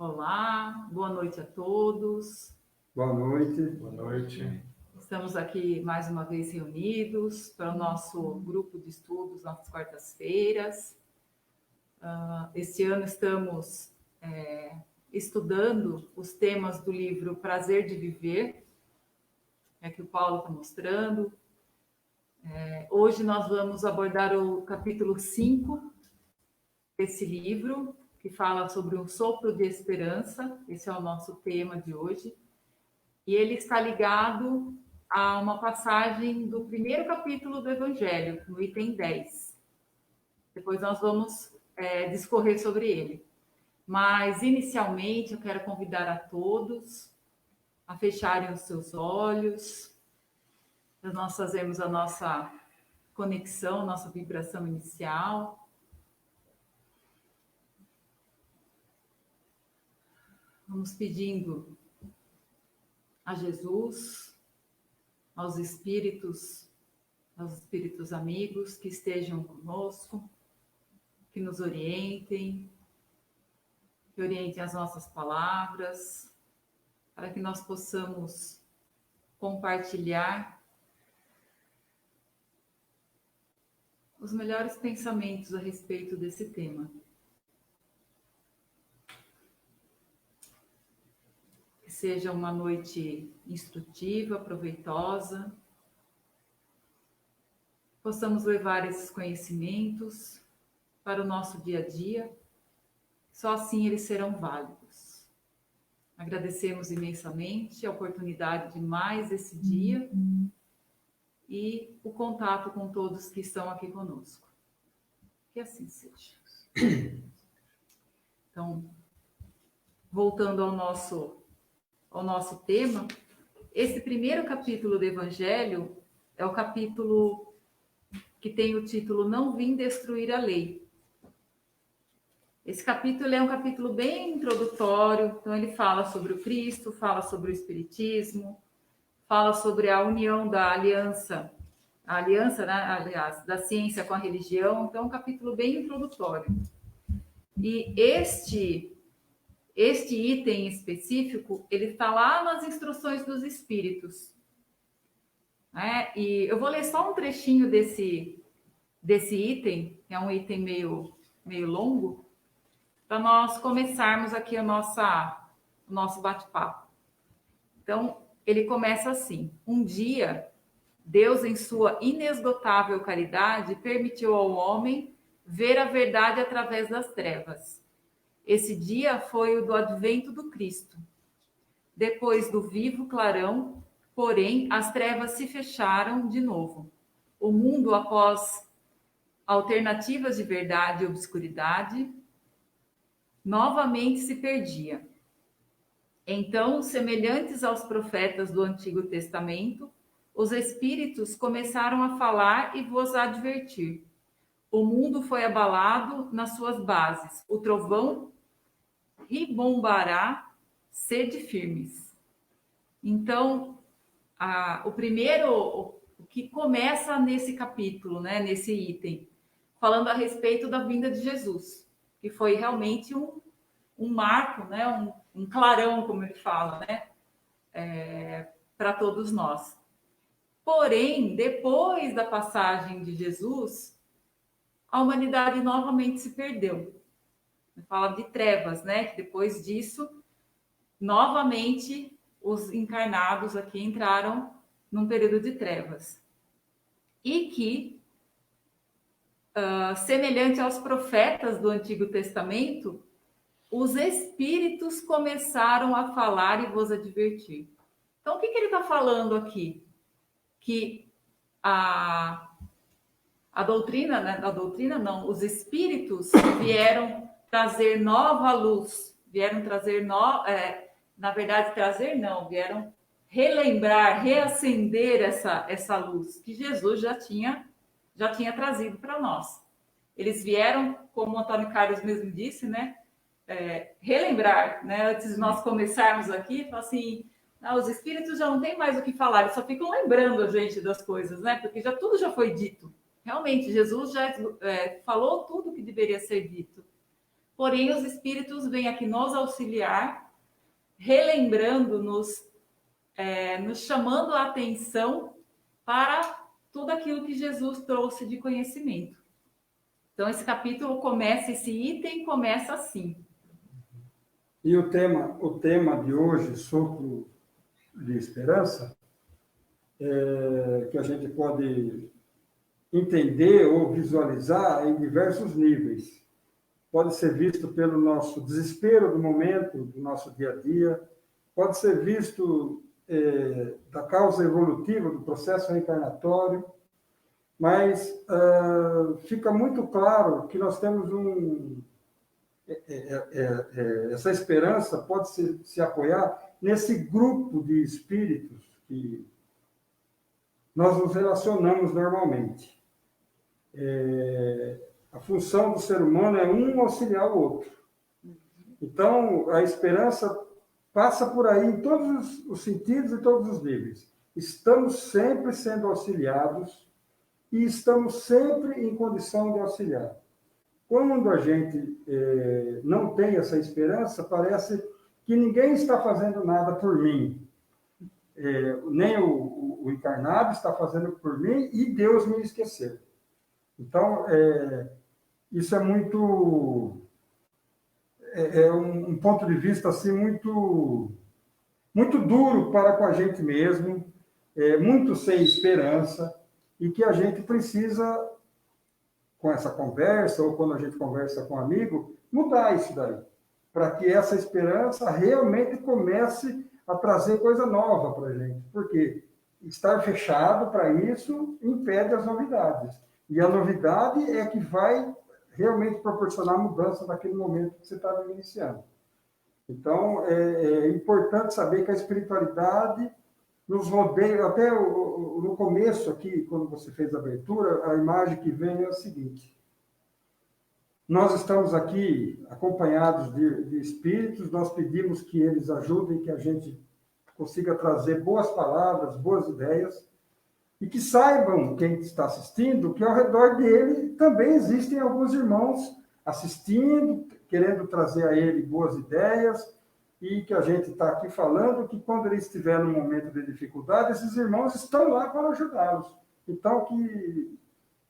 Olá, boa noite a todos. Boa noite. Boa noite. Estamos aqui mais uma vez reunidos para o nosso grupo de estudos nas quartas-feiras. Este ano estamos estudando os temas do livro Prazer de Viver, que o Paulo está mostrando. Hoje nós vamos abordar o capítulo 5 desse livro, que fala sobre um sopro de esperança. Esse é o nosso tema de hoje. E ele está ligado a uma passagem do primeiro capítulo do Evangelho, no item 10. Depois nós vamos discorrer sobre ele. Mas, inicialmente, eu quero convidar a todos a fecharem os seus olhos, para nós fazermos a nossa conexão, nossa vibração inicial. Vamos pedindo a Jesus, aos espíritos amigos que estejam conosco, que nos orientem, que orientem as nossas palavras, para que nós possamos compartilhar os melhores pensamentos a respeito desse tema. Que seja uma noite instrutiva, proveitosa. Possamos levar esses conhecimentos para o nosso dia a dia. Só assim eles serão válidos. Agradecemos imensamente a oportunidade de mais esse dia e o contato com todos que estão aqui conosco. Que assim seja. Então, voltando ao nosso tema, esse primeiro capítulo do Evangelho é o capítulo que tem o título Não Vim Destruir a Lei. Esse capítulo é um capítulo bem introdutório, então ele fala sobre o Cristo, fala sobre o Espiritismo, fala sobre a união da aliança, né, aliás, da ciência com a religião, então é um capítulo bem introdutório. E este item específico, ele está lá nas instruções dos espíritos. E eu vou ler só um trechinho desse item, que é um item meio longo, para nós começarmos aqui o nosso bate-papo. Então, ele começa assim: um dia, Deus, em sua inesgotável caridade, permitiu ao homem ver a verdade através das trevas. Esse dia foi o do advento do Cristo. Depois do vivo clarão, porém, as trevas se fecharam de novo. O mundo, após alternativas de verdade e obscuridade, novamente se perdia. Então, semelhantes aos profetas do Antigo Testamento, os espíritos começaram a falar e vos advertir. O mundo foi abalado nas suas bases. O trovão ribombará, sede firmes. Então, o que começa nesse capítulo, né, nesse item, falando a respeito da vinda de Jesus, que foi realmente um marco, né, um clarão, como ele fala, né, para todos nós. Porém, depois da passagem de Jesus, a humanidade novamente se perdeu. Fala de trevas, né? Que depois disso, novamente, os encarnados aqui entraram num período de trevas. E que, semelhante aos profetas do Antigo Testamento, os espíritos começaram a falar e vos advertir. Então, o que ele está falando aqui? Que a doutrina, né? A doutrina não, os espíritos vieram trazer nova luz, vieram trazer, na verdade, vieram relembrar, reacender essa luz que Jesus já tinha trazido para nós. Eles vieram, como o Antônio Carlos mesmo disse, né, relembrar, né, antes de nós começarmos aqui, assim, os espíritos já não têm mais o que falar, eles só ficam lembrando a gente das coisas, né, porque tudo já foi dito. Realmente, Jesus já falou tudo que deveria ser dito. porém os espíritos vêm aqui nos auxiliar, relembrando-nos, nos chamando a atenção para tudo aquilo que Jesus trouxe de conhecimento. Então, esse capítulo começa, esse item começa assim. E o tema de hoje, sopro de esperança, que a gente pode entender ou visualizar em diversos níveis. Pode ser visto pelo nosso desespero do momento, do nosso dia a dia, pode ser visto da causa evolutiva, do processo reencarnatório, mas fica muito claro que nós temos essa esperança pode se apoiar nesse grupo de espíritos que nós nos relacionamos normalmente. A função do ser humano é um auxiliar o outro. Então, a esperança passa por aí em todos os sentidos e todos os níveis. Estamos sempre sendo auxiliados e estamos sempre em condição de auxiliar. Quando a gente não tem essa esperança, parece que ninguém está fazendo nada por mim. Nem o encarnado está fazendo por mim e Deus me esqueceu. Então, isso é muito... um ponto de vista assim, muito, muito duro para com a gente mesmo, muito sem esperança, e que a gente precisa, com essa conversa, ou quando a gente conversa com um amigo, mudar isso daí, para que essa esperança realmente comece a trazer coisa nova para a gente. Porque estar fechado para isso impede as novidades. E a novidade é que vai realmente proporcionar mudança naquele momento que você está vivenciando. Então, é importante saber que a espiritualidade nos rodeia. Até no começo aqui, quando você fez a abertura, a imagem que vem é a seguinte. Nós estamos aqui acompanhados de espíritos, nós pedimos que eles ajudem, que a gente consiga trazer boas palavras, boas ideias, e que saibam, quem está assistindo, que ao redor dele também existem alguns irmãos assistindo, querendo trazer a ele boas ideias, e que a gente está aqui falando que quando ele estiver num momento de dificuldade, esses irmãos estão lá para ajudá-los. Então, que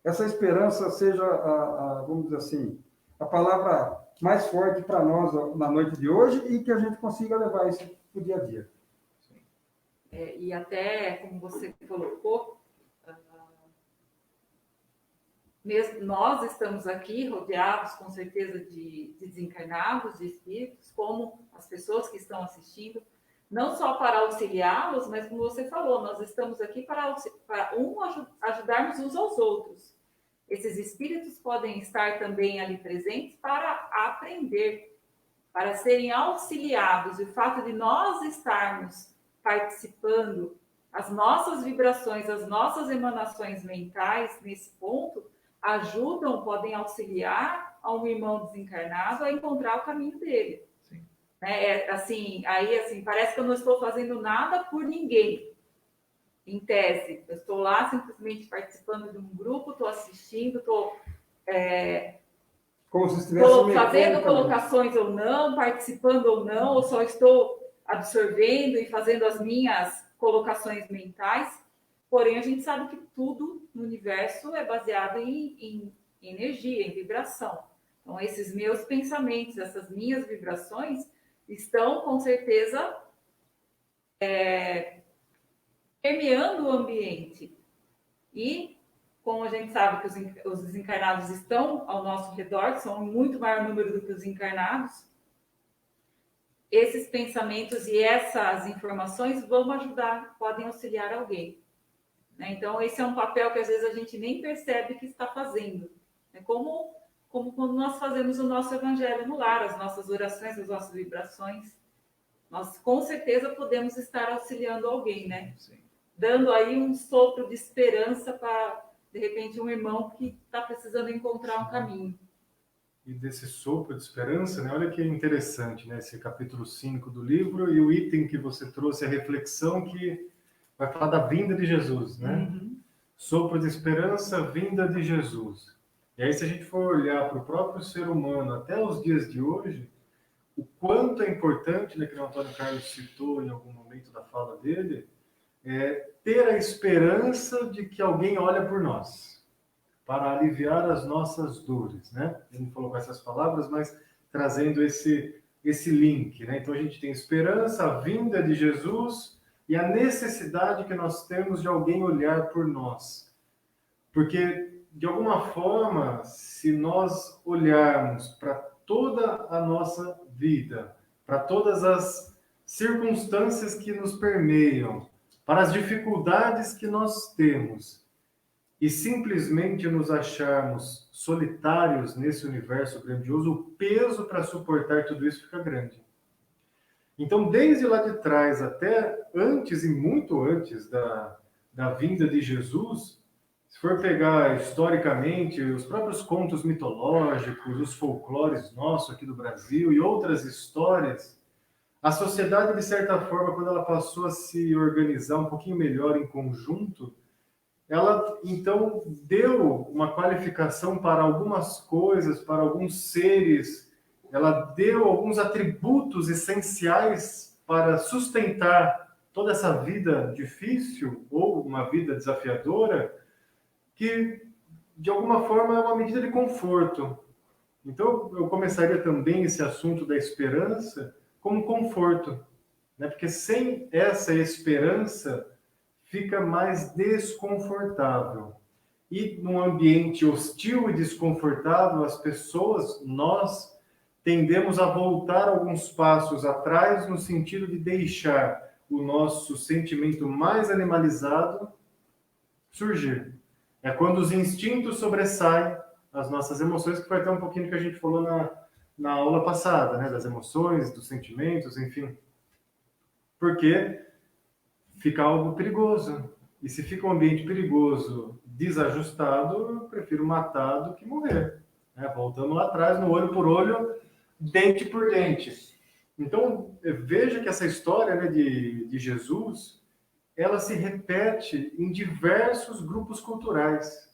essa esperança seja, vamos dizer assim, a palavra mais forte para nós na noite de hoje e que a gente consiga levar isso para o dia a dia. E até, como você colocou, mesmo nós estamos aqui rodeados, com certeza, de desencarnados, de espíritos, como as pessoas que estão assistindo, não só para auxiliá-los, mas como você falou, nós estamos aqui para ajudarmos uns aos outros. Esses espíritos podem estar também ali presentes para aprender, para serem auxiliados. E o fato de nós estarmos participando, as nossas vibrações, as nossas emanações mentais nesse ponto, ajudam, podem auxiliar a um irmão desencarnado a encontrar o caminho dele. Sim. Assim, parece que eu não estou fazendo nada por ninguém. Em tese, eu estou lá simplesmente participando de um grupo, estou assistindo, estou fazendo colocações ou não, participando ou não, ou só estou absorvendo e fazendo as minhas colocações mentais. Porém, a gente sabe que tudo no universo é baseado em energia, em vibração. Então, esses meus pensamentos, essas minhas vibrações estão, com certeza, permeando o ambiente. E, como a gente sabe que os desencarnados estão ao nosso redor, são um muito maior número do que os encarnados, esses pensamentos e essas informações vão ajudar, podem auxiliar alguém. Então, esse é um papel que às vezes a gente nem percebe que está fazendo. É como quando nós fazemos o nosso evangelho no lar, as nossas orações, as nossas vibrações. Nós, com certeza, podemos estar auxiliando alguém, né? Sim. Dando aí um sopro de esperança para, de repente, um irmão que está precisando encontrar um caminho. E desse sopro de esperança, né? Olha que interessante, né? Esse capítulo 5 do livro e o item que você trouxe, a reflexão que vai falar da vinda de Jesus, né? Uhum. Sopro de esperança, vinda de Jesus. E aí, se a gente for olhar para o próprio ser humano até os dias de hoje, o quanto é importante, né, que o Antônio Carlos citou em algum momento da fala dele, é ter a esperança de que alguém olha por nós, para aliviar as nossas dores, né? Ele não falou com essas palavras, mas trazendo esse link, né? Então a gente tem esperança, a vinda de Jesus e a necessidade que nós temos de alguém olhar por nós. Porque, de alguma forma, se nós olharmos para toda a nossa vida, para todas as circunstâncias que nos permeiam, para as dificuldades que nós temos, e simplesmente nos acharmos solitários nesse universo grandioso, o peso para suportar tudo isso fica grande. Então, desde lá de trás até antes e muito antes da vinda de Jesus, se for pegar historicamente os próprios contos mitológicos, os folclores nossos aqui do Brasil e outras histórias, a sociedade, de certa forma, quando ela passou a se organizar um pouquinho melhor em conjunto, ela então deu uma qualificação para algumas coisas, para alguns seres, ela deu alguns atributos essenciais para sustentar toda essa vida difícil ou uma vida desafiadora, que de alguma forma é uma medida de conforto. Então eu começaria também esse assunto da esperança como conforto, né? Porque sem essa esperança fica mais desconfortável. E num ambiente hostil e desconfortável, as pessoas, nós, tendemos a voltar alguns passos atrás no sentido de deixar o nosso sentimento mais animalizado surgir. É quando os instintos sobressaem as nossas emoções, que foi até um pouquinho do que a gente falou na aula passada, né? Das emoções, dos sentimentos, enfim. Porque fica algo perigoso. E se fica um ambiente perigoso, desajustado, eu prefiro matar do que morrer. Né? Voltando lá atrás, no olho por olho, dente por dente. Então, veja que essa história, né, de Jesus, ela se repete em diversos grupos culturais.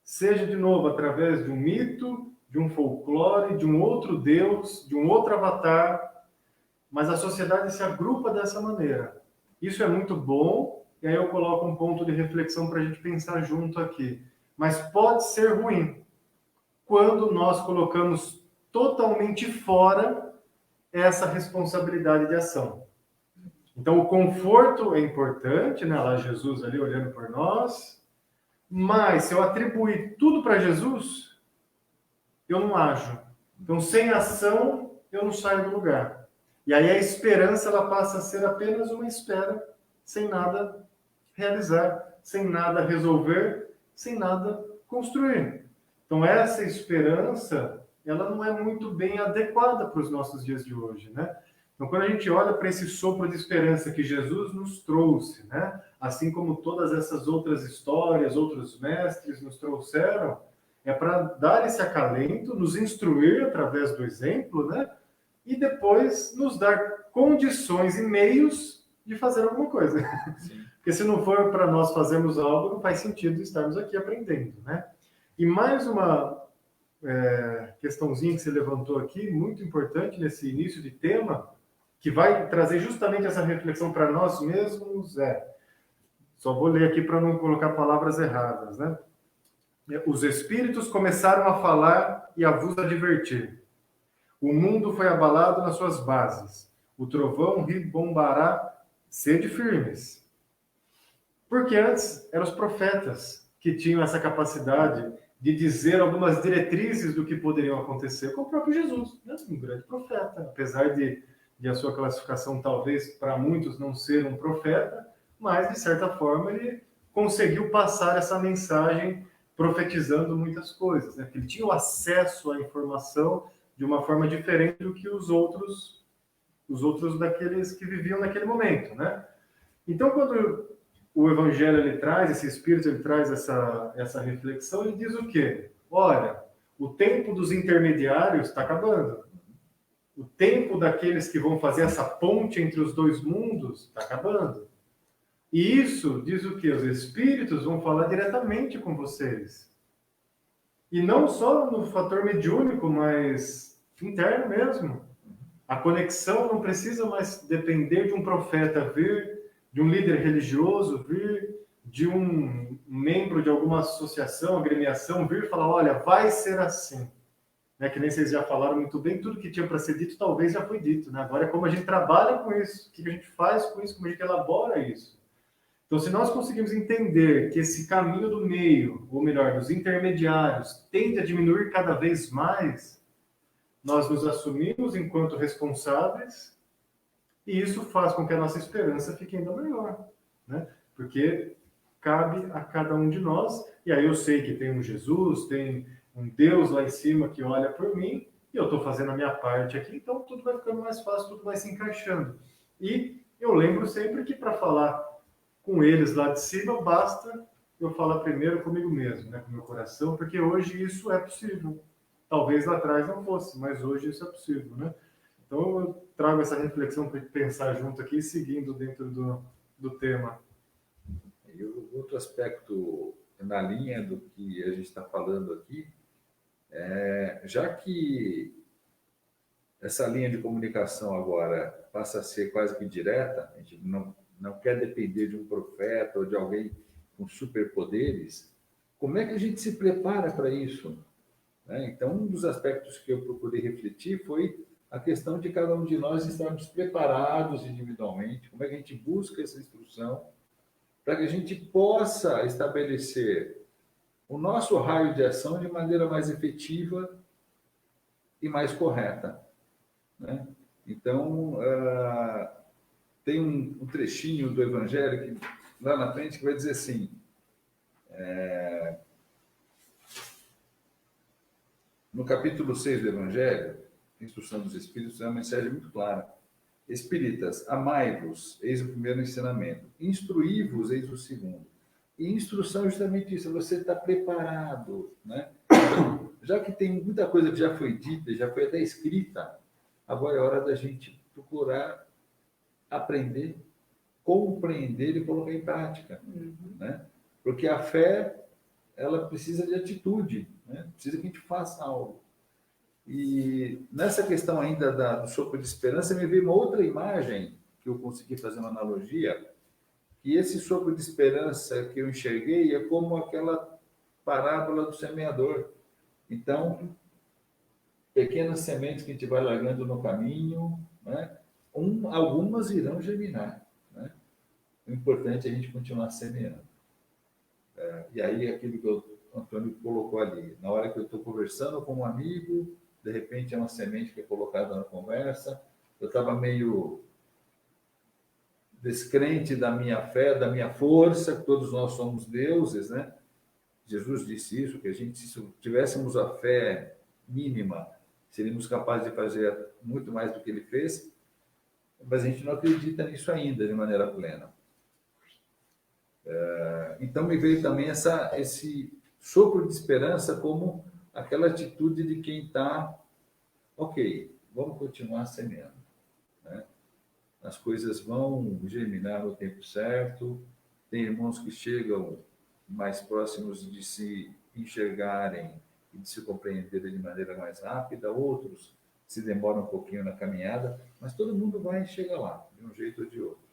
Seja, de novo, através de um mito, de um folclore, de um outro deus, de um outro avatar, mas a sociedade se agrupa dessa maneira. Isso é muito bom, e aí eu coloco um ponto de reflexão para a gente pensar junto aqui. Mas pode ser ruim quando nós colocamos totalmente fora essa responsabilidade de ação. Então, o conforto é importante, né? Lá Jesus ali olhando por nós, mas se eu atribuir tudo para Jesus, eu não ajo. Então, sem ação, eu não saio do lugar. E aí a esperança, ela passa a ser apenas uma espera, sem nada realizar, sem nada resolver, sem nada construir. Então, essa esperança, ela não é muito bem adequada para os nossos dias de hoje, né? Então, quando a gente olha para esse sopro de esperança que Jesus nos trouxe, né? Assim como todas essas outras histórias, outros mestres nos trouxeram, é para dar esse acalento, nos instruir através do exemplo, né? E depois nos dar condições e meios de fazer alguma coisa. Sim. Porque se não for para nós fazermos algo, não faz sentido estarmos aqui aprendendo, né? E mais uma questãozinha que você levantou aqui, muito importante nesse início de tema, que vai trazer justamente essa reflexão para nós mesmos, só vou ler aqui para não colocar palavras erradas, né? Os espíritos começaram a falar e a vos advertir. O mundo foi abalado nas suas bases. O trovão ribombará, sede firmes. Porque antes eram os profetas que tinham essa capacidade de dizer algumas diretrizes do que poderiam acontecer, com o próprio Jesus, né? Um grande profeta, apesar de a sua classificação talvez para muitos não ser um profeta, mas de certa forma ele conseguiu passar essa mensagem profetizando muitas coisas, né? Porque ele tinha o acesso à informação de uma forma diferente do que os outros daqueles que viviam naquele momento, né? Então, quando o Evangelho ele traz, esse Espírito ele traz essa reflexão, ele diz o quê? Olha, o tempo dos intermediários está acabando. O tempo daqueles que vão fazer essa ponte entre os dois mundos está acabando. E isso diz o quê? Os Espíritos vão falar diretamente com vocês. E não só no fator mediúnico, mas interno mesmo. A conexão não precisa mais depender de um profeta vir, de um líder religioso vir, de um membro de alguma associação, agremiação vir falar, olha, vai ser assim. Né? Que nem vocês já falaram muito bem, tudo que tinha para ser dito talvez já foi dito. Né? Agora é como a gente trabalha com isso, o que a gente faz com isso, como a gente elabora isso. Então, se nós conseguimos entender que esse caminho do meio, ou melhor, dos intermediários, tende a diminuir cada vez mais, nós nos assumimos enquanto responsáveis e isso faz com que a nossa esperança fique ainda maior, né? Porque cabe a cada um de nós, e aí eu sei que tem um Jesus, tem um Deus lá em cima que olha por mim, e eu estou fazendo a minha parte aqui, então tudo vai ficando mais fácil, tudo vai se encaixando. E eu lembro sempre que para falar com eles lá de cima, basta eu falar primeiro comigo mesmo, né, com o meu coração, porque hoje isso é possível. Talvez lá atrás não fosse, mas hoje isso é possível, né? Então eu trago essa reflexão para pensar junto aqui, seguindo dentro do tema. E o outro aspecto na linha do que a gente está falando aqui, já que essa linha de comunicação agora passa a ser quase que direta, a gente não quer depender de um profeta ou de alguém com superpoderes, como é que a gente se prepara para isso? Então, um dos aspectos que eu procurei refletir foi a questão de cada um de nós estarmos preparados individualmente, como é que a gente busca essa instrução, para que a gente possa estabelecer o nosso raio de ação de maneira mais efetiva e mais correta. Né? Então, tem um trechinho do Evangelho que, lá na frente que vai dizer assim, no capítulo 6 do Evangelho, Instrução dos Espíritos, é uma mensagem muito clara. Espíritas, amai-vos, eis o primeiro ensinamento. Instruí-vos, eis o segundo. E instrução é justamente isso, você está preparado. Né? Já que tem muita coisa que já foi dita, já foi até escrita, agora é hora da gente procurar aprender, compreender e colocar em prática. Né? Porque a fé, ela precisa de atitude, né? Precisa que a gente faça algo. E nessa questão ainda do sopro de esperança, me veio uma outra imagem que eu consegui fazer uma analogia, que esse sopro de esperança que eu enxerguei é como aquela parábola do semeador. Então, pequenas sementes que a gente vai largando no caminho, né? Algumas irão germinar. Né? O importante é a gente continuar semeando. E aí, aquilo que o Antônio colocou ali, na hora que eu estou conversando com um amigo, de repente é uma semente que é colocada na conversa, eu estava meio descrente da minha fé, da minha força, que todos nós somos deuses, né? Jesus disse isso, que a gente, se tivéssemos a fé mínima, seríamos capazes de fazer muito mais do que ele fez, mas a gente não acredita nisso ainda de maneira plena. Então me veio também esse sopro de esperança como aquela atitude de quem está, ok, vamos continuar semeando. Né? As coisas vão germinar no tempo certo, tem irmãos que chegam mais próximos de se enxergarem e de se compreenderem de maneira mais rápida, outros se demoram um pouquinho na caminhada, mas todo mundo vai chegar lá, de um jeito ou de outro.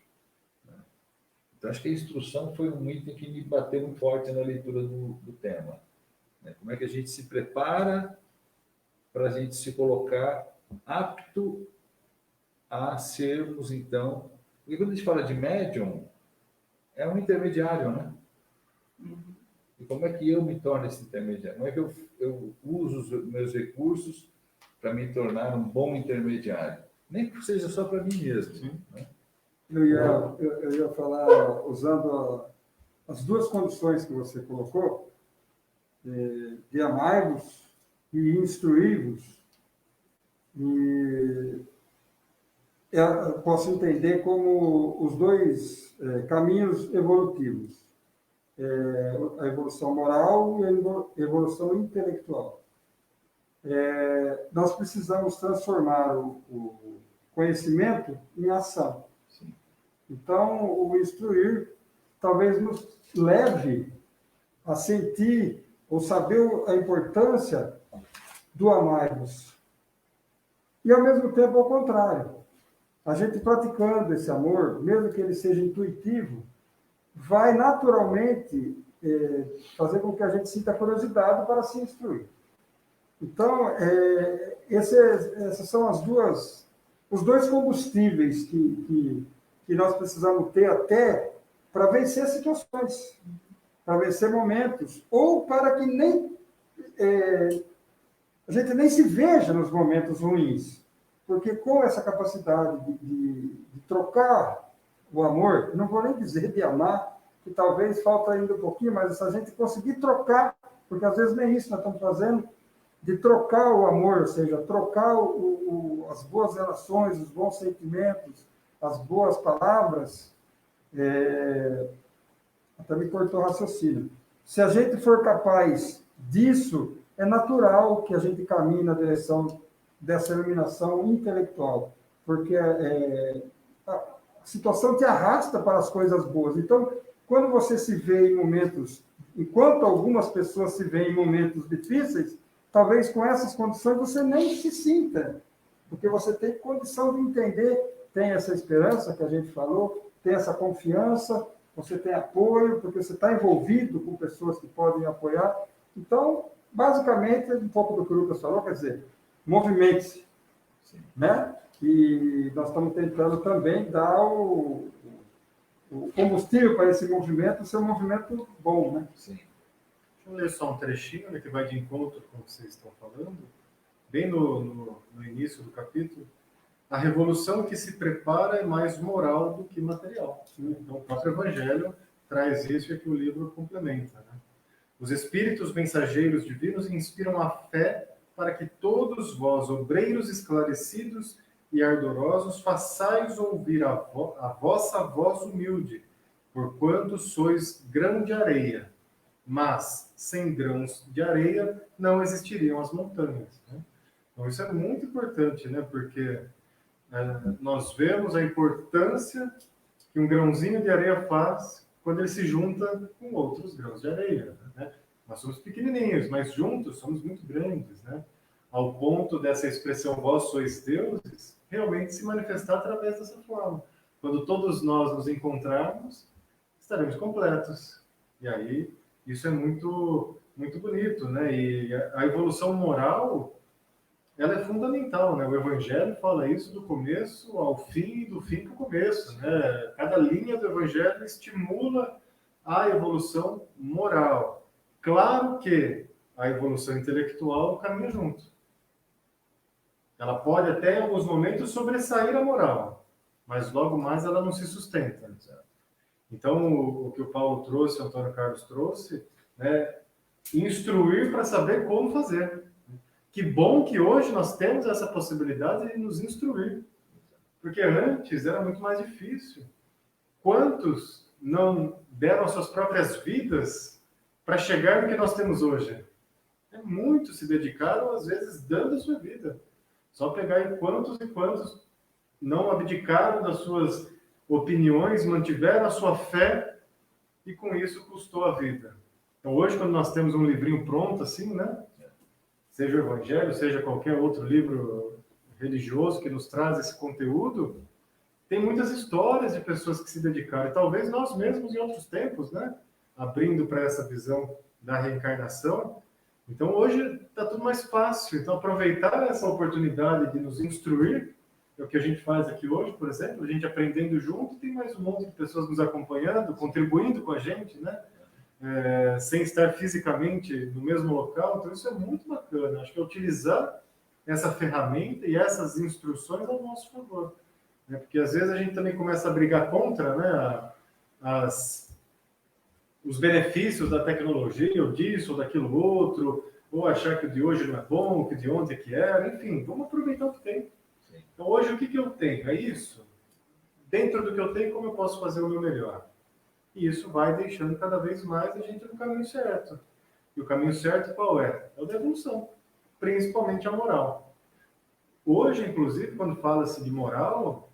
Então, acho que a instrução foi um item que me bateu muito forte na leitura do tema. Né? Como é que a gente se prepara para a gente se colocar apto a sermos, então... Porque quando a gente fala de médium, é um intermediário, né? E como é que eu me torno esse intermediário? Como é que eu uso os meus recursos para me tornar um bom intermediário? Nem que seja só para mim mesmo. Né? Eu ia falar, usando as duas condições que você colocou, de amar-vos e instruir-vos, e eu posso entender como os dois caminhos evolutivos, a evolução moral e a evolução intelectual. Nós precisamos transformar o conhecimento em ação. Então, o instruir talvez nos leve a sentir ou saber a importância do amar-vos. E, ao mesmo tempo, ao contrário. A gente praticando esse amor, mesmo que ele seja intuitivo, vai naturalmente fazer com que a gente sinta curiosidade para se instruir. Então, esses são os dois combustíveis que nós precisamos ter até para vencer situações, para vencer momentos, ou para que a gente nem se veja nos momentos ruins. Porque com essa capacidade de trocar o amor, não vou nem dizer de amar, que talvez falta ainda um pouquinho, mas se a gente conseguir trocar, porque às vezes nem isso nós estamos fazendo, de trocar o amor, ou seja, trocar as boas relações, os bons sentimentos, as boas palavras, até me cortou o raciocínio. Se a gente for capaz disso, é natural que a gente caminhe na direção dessa iluminação intelectual, porque a situação te arrasta para as coisas boas. Então, quando você se vê em momentos, enquanto algumas pessoas se veem em momentos difíceis, talvez com essas condições você nem se sinta, porque você tem condição de entender, tem essa esperança que a gente falou, tem essa confiança, você tem apoio, porque você está envolvido com pessoas que podem apoiar. Então, basicamente, um pouco do que o Lucas falou, quer dizer, movimente-se, né? E nós estamos tentando também dar o combustível para esse movimento ser um movimento bom, né? Sim. Deixa eu ler só um trechinho, né, que vai de encontro com o que vocês estão falando. Bem no início do capítulo, a revolução que se prepara é mais moral do que material. Então, o próprio Evangelho traz isso e que o livro complementa, né? Os espíritos mensageiros divinos inspiram a fé para que todos vós, obreiros esclarecidos e ardorosos, façais ouvir a vossa voz humilde, porquanto sois grão de areia, mas sem grãos de areia não existiriam as montanhas, né? Então isso é muito importante, né? Porque nós vemos a importância que um grãozinho de areia faz quando ele se junta com outros grãos de areia, né? Nós somos pequenininhos, mas juntos somos muito grandes, né? Ao ponto dessa expressão vós sois deuses realmente se manifestar através dessa forma. Quando todos nós nos encontrarmos, estaremos completos. E aí, isso é muito, muito bonito, né? E a evolução moral, ela é fundamental, né? O Evangelho fala isso do começo ao fim e do fim para o começo, né? Cada linha do Evangelho estimula a evolução moral. Claro que a evolução intelectual caminha junto. Ela pode até, em alguns momentos, sobressair a moral, mas logo mais ela não se sustenta. Então, o que o Paulo trouxe, o Antônio Carlos trouxe, né, instruir para saber como fazer. Que bom que hoje nós temos essa possibilidade de nos instruir, porque antes era muito mais difícil. Quantos não deram as suas próprias vidas para chegar no que nós temos hoje? Muitos se dedicaram, às vezes, dando a sua vida. Só pegar em quantos e quantos não abdicaram das suas opiniões, mantiveram a sua fé e com isso custou a vida. Então hoje, quando nós temos um livrinho pronto assim, né? Seja o Evangelho, seja qualquer outro livro religioso que nos traz esse conteúdo, tem muitas histórias de pessoas que se dedicaram. E talvez nós mesmos em outros tempos, né? Abrindo para essa visão da reencarnação. Então hoje está tudo mais fácil. Então aproveitar essa oportunidade de nos instruir, é o que a gente faz aqui hoje, por exemplo, a gente aprendendo junto, tem mais um monte de pessoas nos acompanhando, contribuindo com a gente, né? Sem estar fisicamente no mesmo local. Então isso é muito bacana. Acho que é utilizar essa ferramenta e essas instruções ao nosso favor, né? Porque às vezes a gente também começa a brigar contra, né, os benefícios da tecnologia, ou disso, ou daquilo outro, ou achar que o de hoje não é bom, que o de ontem é que era. Enfim, vamos aproveitar o que tem. Então hoje o que eu tenho? É isso. Dentro do que eu tenho, como eu posso fazer o meu melhor? E isso vai deixando cada vez mais a gente no caminho certo. E o caminho certo qual é? É o da evolução, principalmente a moral. Hoje, inclusive, quando fala-se de moral,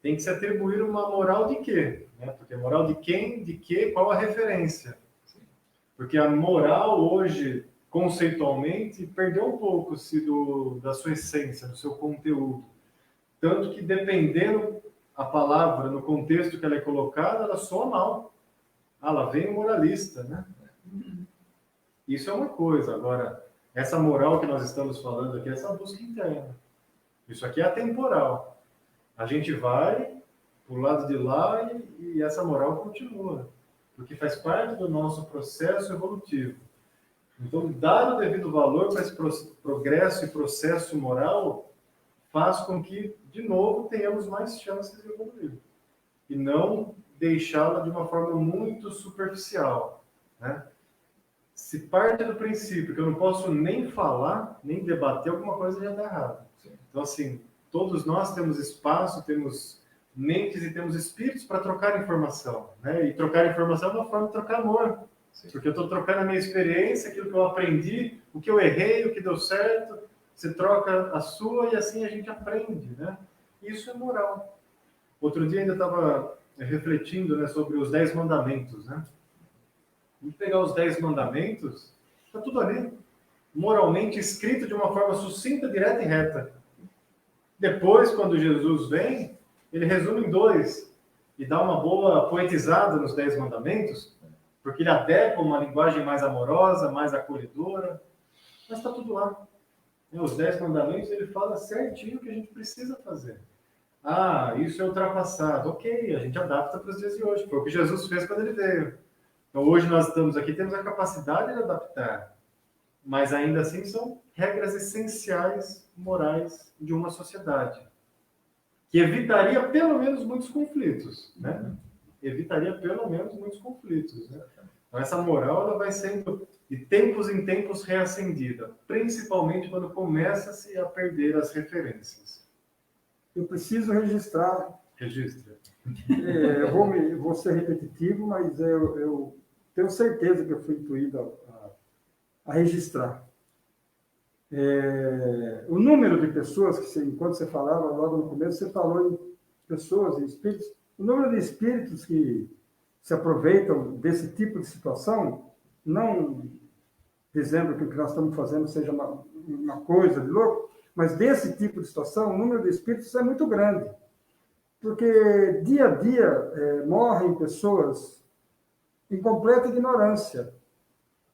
tem que se atribuir uma moral de quê? Né? Porque moral de quem, de quê, qual a referência? Porque a moral hoje, conceitualmente, perdeu um pouco-se da sua essência, do seu conteúdo. Tanto que, dependendo a palavra, no contexto que ela é colocada, ela soa mal. Ah, lá vem o moralista, né? Isso é uma coisa. Agora, essa moral que nós estamos falando aqui, essa busca interna. Isso aqui é atemporal. A gente vai pro lado de lá e essa moral continua. Porque faz parte do nosso processo evolutivo. Então, dar o devido valor para esse progresso e processo moral faz com que, de novo, tenhamos mais chances de evoluir. E não deixá-la de uma forma muito superficial, né? Se parte do princípio que eu não posso nem falar, nem debater, alguma coisa já está errada. Então, assim, todos nós temos espaço, temos mentes e temos espíritos para trocar informação, né? E trocar informação é uma forma de trocar amor. Sim. Porque eu estou trocando a minha experiência, aquilo que eu aprendi, o que eu errei, o que deu certo. Você troca a sua e assim a gente aprende, né? Isso é moral. Outro dia ainda estava refletindo, né, sobre os 10 mandamentos, né? E pegar os 10 mandamentos, está tudo ali, moralmente escrito de uma forma sucinta, direta e reta. Depois, quando Jesus vem, ele resume em 2 e dá uma boa poetizada nos 10 mandamentos, porque ele adequa uma linguagem mais amorosa, mais acolhedora, mas está tudo lá. Os 10 mandamentos, ele fala certinho o que a gente precisa fazer. Ah, isso é ultrapassado. Ok, a gente adapta para os dias de hoje. Foi o que Jesus fez quando ele veio. Então, hoje nós estamos aqui, temos a capacidade de adaptar. Mas ainda assim são regras essenciais, morais, de uma sociedade. Que evitaria pelo menos muitos conflitos, né? Evitaria pelo menos muitos conflitos, né? Então, essa moral ela vai sendo, de tempos em tempos, reacendida. Principalmente quando começa-se a perder as referências. Eu preciso registrar. Registra. Eu vou ser repetitivo, mas eu tenho certeza que eu fui intuído a registrar. O número de pessoas, enquanto você falava, logo no começo, você falou em pessoas, em espíritos, o número de espíritos que se aproveitam desse tipo de situação, não dizendo que o que nós estamos fazendo seja uma coisa de louco, mas desse tipo de situação, o número de espíritos é muito grande. Porque dia a dia morrem pessoas em completa ignorância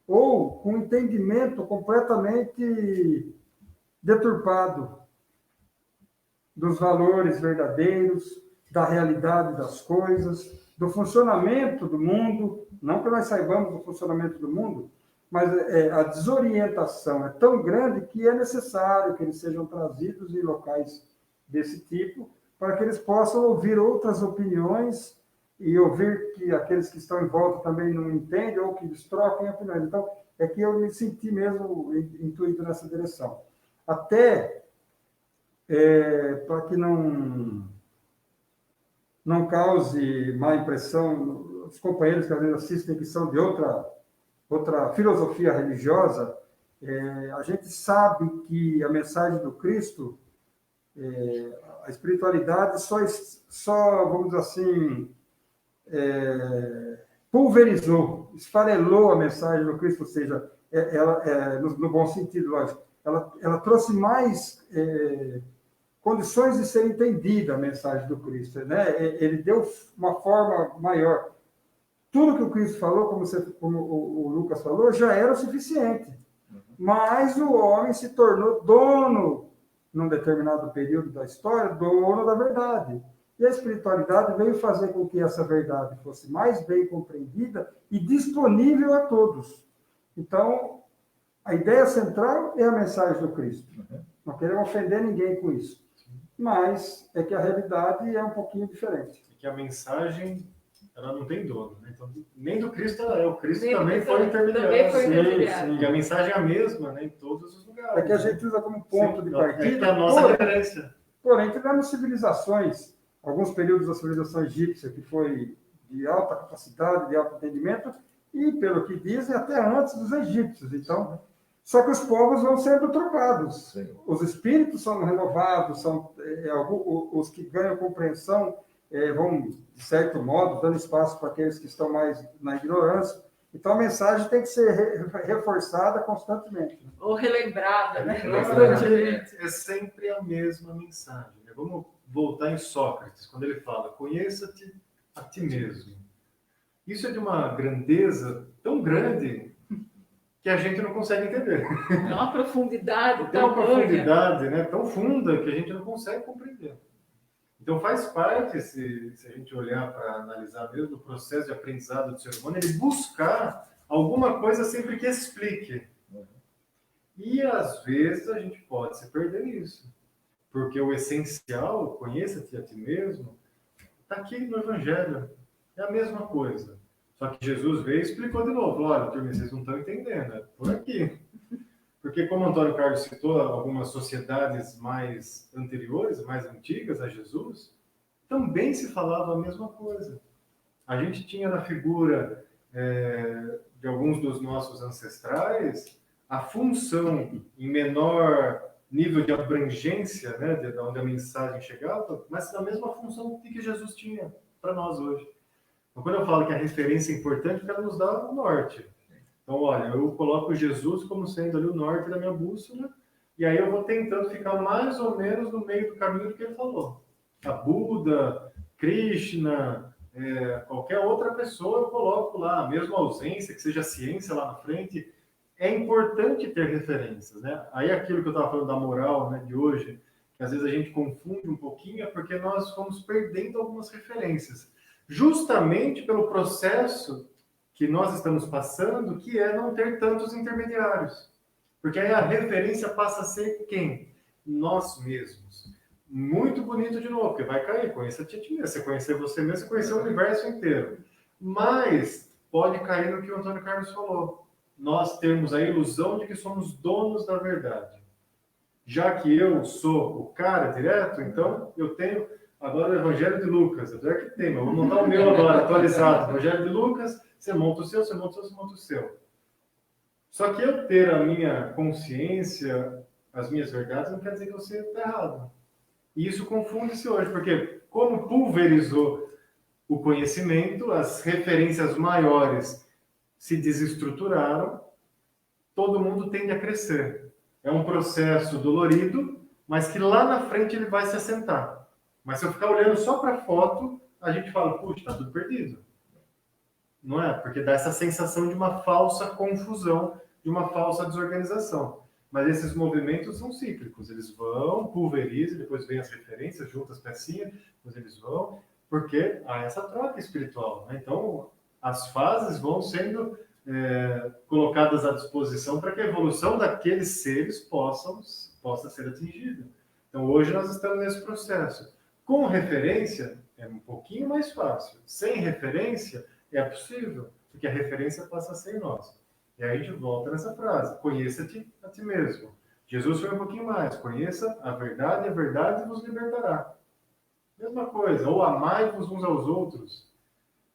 ou com entendimento completamente deturpado dos valores verdadeiros, da realidade das coisas, do funcionamento do mundo, não que nós saibamos do funcionamento do mundo, mas a desorientação é tão grande que é necessário que eles sejam trazidos em locais desse tipo, para que eles possam ouvir outras opiniões e ouvir que aqueles que estão em volta também não entendem ou que eles troquem opiniões. Então, é que eu me senti mesmo intuído nessa direção. Até para que não cause má impressão, os companheiros que às vezes assistem que são de outra filosofia religiosa, a gente sabe que a mensagem do Cristo, a espiritualidade só vamos dizer assim, pulverizou, esfarelou a mensagem do Cristo, ou seja, ela, no bom sentido, lógico, ela trouxe mais condições de ser entendida a mensagem do Cristo, né? Ele deu uma forma maior. Tudo que o Cristo falou, como o Lucas falou, já era o suficiente. Mas o homem se tornou dono, num determinado período da história, dono da verdade. E a espiritualidade veio fazer com que essa verdade fosse mais bem compreendida e disponível a todos. Então, a ideia central é a mensagem do Cristo. Não queremos ofender ninguém com isso. Mas é que a realidade é um pouquinho diferente. É que a mensagem, ela não tem dono, né? Então, nem do Cristo ela é. O Cristo também foi intermediário. E a mensagem é a mesma, né? Em todos os lugares. É que a gente usa como ponto de partida. É a nossa referência. Porém, tivemos civilizações, alguns períodos da civilização egípcia, que foi de alta capacidade, de alto entendimento, e, pelo que dizem, até antes dos egípcios. Então, só que os povos vão sendo trocados. Sim. Os espíritos são renovados, os que ganham compreensão vão, de certo modo, dando espaço para aqueles que estão mais na ignorância. Então, a mensagem tem que ser reforçada constantemente. Ou relembrada, né? Constantemente. É sempre a mesma mensagem. Né? Vamos voltar em Sócrates, quando ele fala, conheça-te a ti mesmo. Isso é de uma grandeza tão grande que a gente não consegue entender. É uma profundidade Tem uma tamanha. profundidade, né, tão funda que a gente não consegue compreender. Então faz parte, se a gente olhar para analisar mesmo o processo de aprendizado do ser humano, ele buscar alguma coisa sempre que explique. E às vezes a gente pode se perder nisso. Porque o essencial, conheça-te a ti mesmo, está aqui no Evangelho. É a mesma coisa. Só que Jesus veio e explicou de novo. Olha, turma, vocês não estão entendendo. É por aqui. Porque, como o Antônio Carlos citou, algumas sociedades mais anteriores, mais antigas a Jesus, também se falava a mesma coisa. A gente tinha na figura de alguns dos nossos ancestrais a função em menor nível de abrangência, né, de onde a mensagem chegava, mas na mesma função que Jesus tinha para nós hoje. Então, quando eu falo que a referência é importante, porque ela nos dá o norte. Então, olha, eu coloco Jesus como sendo ali o norte da minha bússola, e aí eu vou tentando ficar mais ou menos no meio do caminho do que ele falou. A Buda, Krishna, qualquer outra pessoa eu coloco lá, mesmo a ausência, que seja ciência lá na frente. É importante ter referências, né? Aí aquilo que eu estava falando da moral, né, de hoje, que às vezes a gente confunde um pouquinho, é porque nós fomos perdendo algumas referências. Justamente pelo processo que nós estamos passando, que é não ter tantos intermediários. Porque aí a referência passa a ser quem? Nós mesmos. Muito bonito de novo, porque vai cair, conheça-te a ti mesmo. Você conhecer você mesmo, você conhecer o universo inteiro. Mas pode cair no que o Antônio Carlos falou. Nós temos a ilusão de que somos donos da verdade. Já que eu sou o cara direto, então eu tenho agora o Evangelho de Lucas. Apesar que tem, mas vou montar o meu agora, atualizado. Evangelho de Lucas, você monta o seu, você monta o seu, você monta o seu. Só que eu ter a minha consciência, as minhas verdades, não quer dizer que eu seja errado. E isso confunde-se hoje, porque como pulverizou o conhecimento, as referências maiores se desestruturaram, todo mundo tende a crescer. É um processo dolorido, mas que lá na frente ele vai se assentar. Mas se eu ficar olhando só para a foto, a gente fala, puxa, está tudo perdido. Não é? Porque dá essa sensação de uma falsa confusão, de uma falsa desorganização. Mas esses movimentos são cíclicos. Eles vão, pulverizam, depois vem as referências, juntam as pecinhas, depois eles vão, porque há essa troca espiritual. Né? Então, as fases vão sendo colocadas à disposição para que a evolução daqueles seres possa ser atingida. Então, hoje nós estamos nesse processo. Com referência, é um pouquinho mais fácil. Sem referência, é possível, porque a referência passa a ser nós. E aí a gente volta nessa frase, conheça-te a ti mesmo. Jesus foi um pouquinho mais, conheça a verdade vos libertará. Mesma coisa, ou amai-vos uns aos outros.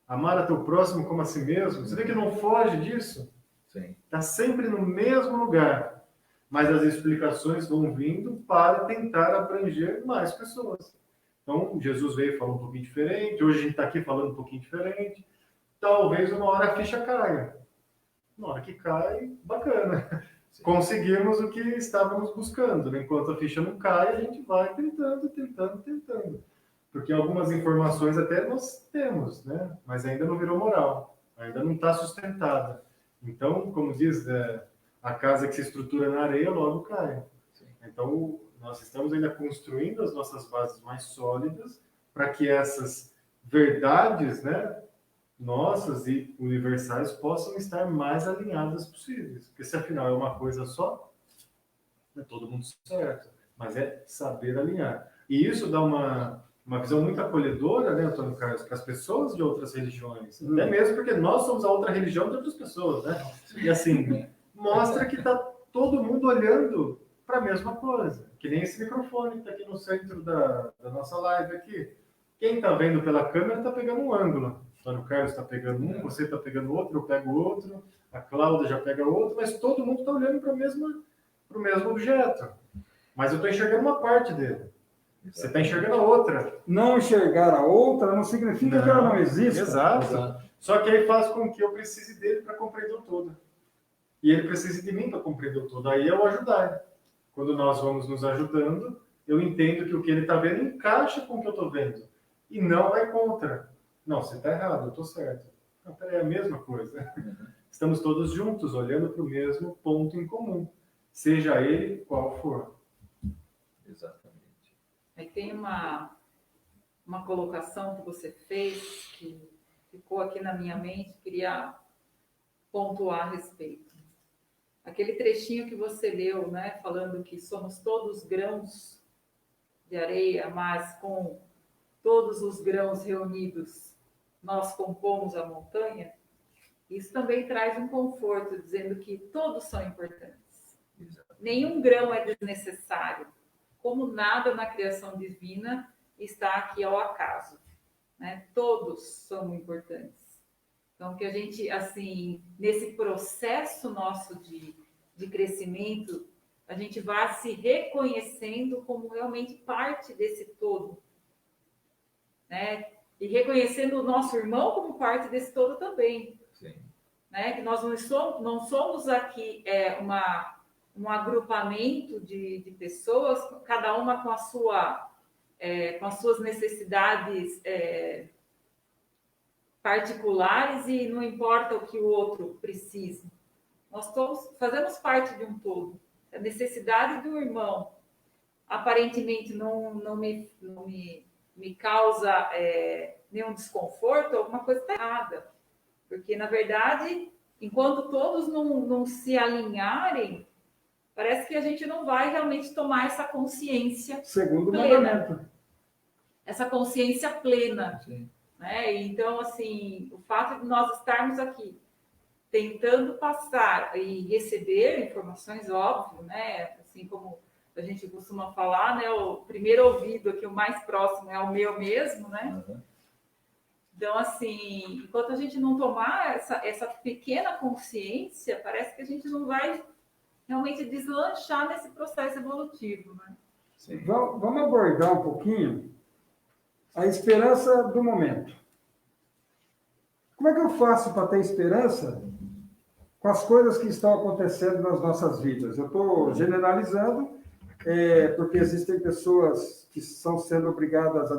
Amar a teu próximo como a si mesmo. Você vê que não foge disso? Sim. Está sempre no mesmo lugar. Mas as explicações vão vindo para tentar abranger mais pessoas. Então, Jesus veio e falou um pouquinho diferente. Hoje a gente está aqui falando um pouquinho diferente. Talvez uma hora a ficha caia. Na hora que cai, bacana. Sim. Conseguimos o que estávamos buscando. Enquanto a ficha não cai, a gente vai tentando. Porque algumas informações até nós temos, né? Mas ainda não virou moral. Ainda não está sustentada. Então, como diz, a casa que se estrutura na areia logo cai. Sim. Então, nós estamos ainda construindo as nossas bases mais sólidas para que essas verdades, né, nossas e universais possam estar mais alinhadas possíveis. Porque se afinal é uma coisa só, é todo mundo certo. Mas é saber alinhar. E isso dá uma visão muito acolhedora, né, Antônio Carlos, para as pessoas de outras religiões. Até mesmo porque nós somos a outra religião de outras pessoas, né? E assim, mostra que está todo mundo olhando para a mesma coisa. Que nem esse microfone que está aqui no centro da nossa live aqui. Quem está vendo pela câmera está pegando um ângulo. Antônio Carlos está pegando um, você está pegando outro, eu pego outro, a Cláudia já pega outro, mas todo mundo está olhando para o mesmo objeto. Mas eu estou enxergando uma parte dele. Você está enxergando a outra. Não enxergar a outra não significa que ela não exista. Exato. Só que aí faz com que eu precise dele para compreender o todo. E ele precisa de mim para compreender o todo. Aí é o ajudar. Quando nós vamos nos ajudando, eu entendo que o que ele está vendo encaixa com o que eu estou vendo. E não vai contra. Não, você está errado, eu estou certo. Não, peraí, é a mesma coisa. Estamos todos juntos, olhando para o mesmo ponto em comum. Seja ele qual for. Exatamente. Aí tem uma colocação que você fez que ficou aqui na minha mente, queria pontuar a respeito. Aquele trechinho que você leu, né, falando que somos todos grãos de areia, mas com todos os grãos reunidos, nós compomos a montanha. Isso também traz um conforto, dizendo que todos são importantes. Nenhum grão é desnecessário. Como nada na criação divina está aqui ao acaso, né? Todos são importantes. Então, que a gente, assim, nesse processo nosso de crescimento, a gente vá se reconhecendo como realmente parte desse todo, né? E reconhecendo o nosso irmão como parte desse todo também. Sim. Né? Que nós não somos aqui um agrupamento de pessoas, cada uma com as suas necessidades particulares e não importa o que o outro precise. Nós fazemos parte de um todo. A necessidade do irmão aparentemente não me causa nenhum desconforto, alguma coisa está errada. Porque, na verdade, enquanto todos não se alinharem, parece que a gente não vai realmente tomar essa consciência Segundo o plena. mandamento. Essa consciência plena. Sim. Né? Então, assim, o fato de nós estarmos aqui tentando passar e receber informações, óbvio, né? Assim como a gente costuma falar, né? O primeiro ouvido aqui, o mais próximo, é o meu mesmo, né? Uhum. Então, assim, enquanto a gente não tomar essa pequena consciência, parece que a gente não vai realmente deslanchar nesse processo evolutivo, né? Sim. Vamos abordar um pouquinho a esperança do momento. Como é que eu faço para ter esperança com as coisas que estão acontecendo nas nossas vidas? Eu estou generalizando, porque existem pessoas que estão sendo obrigadas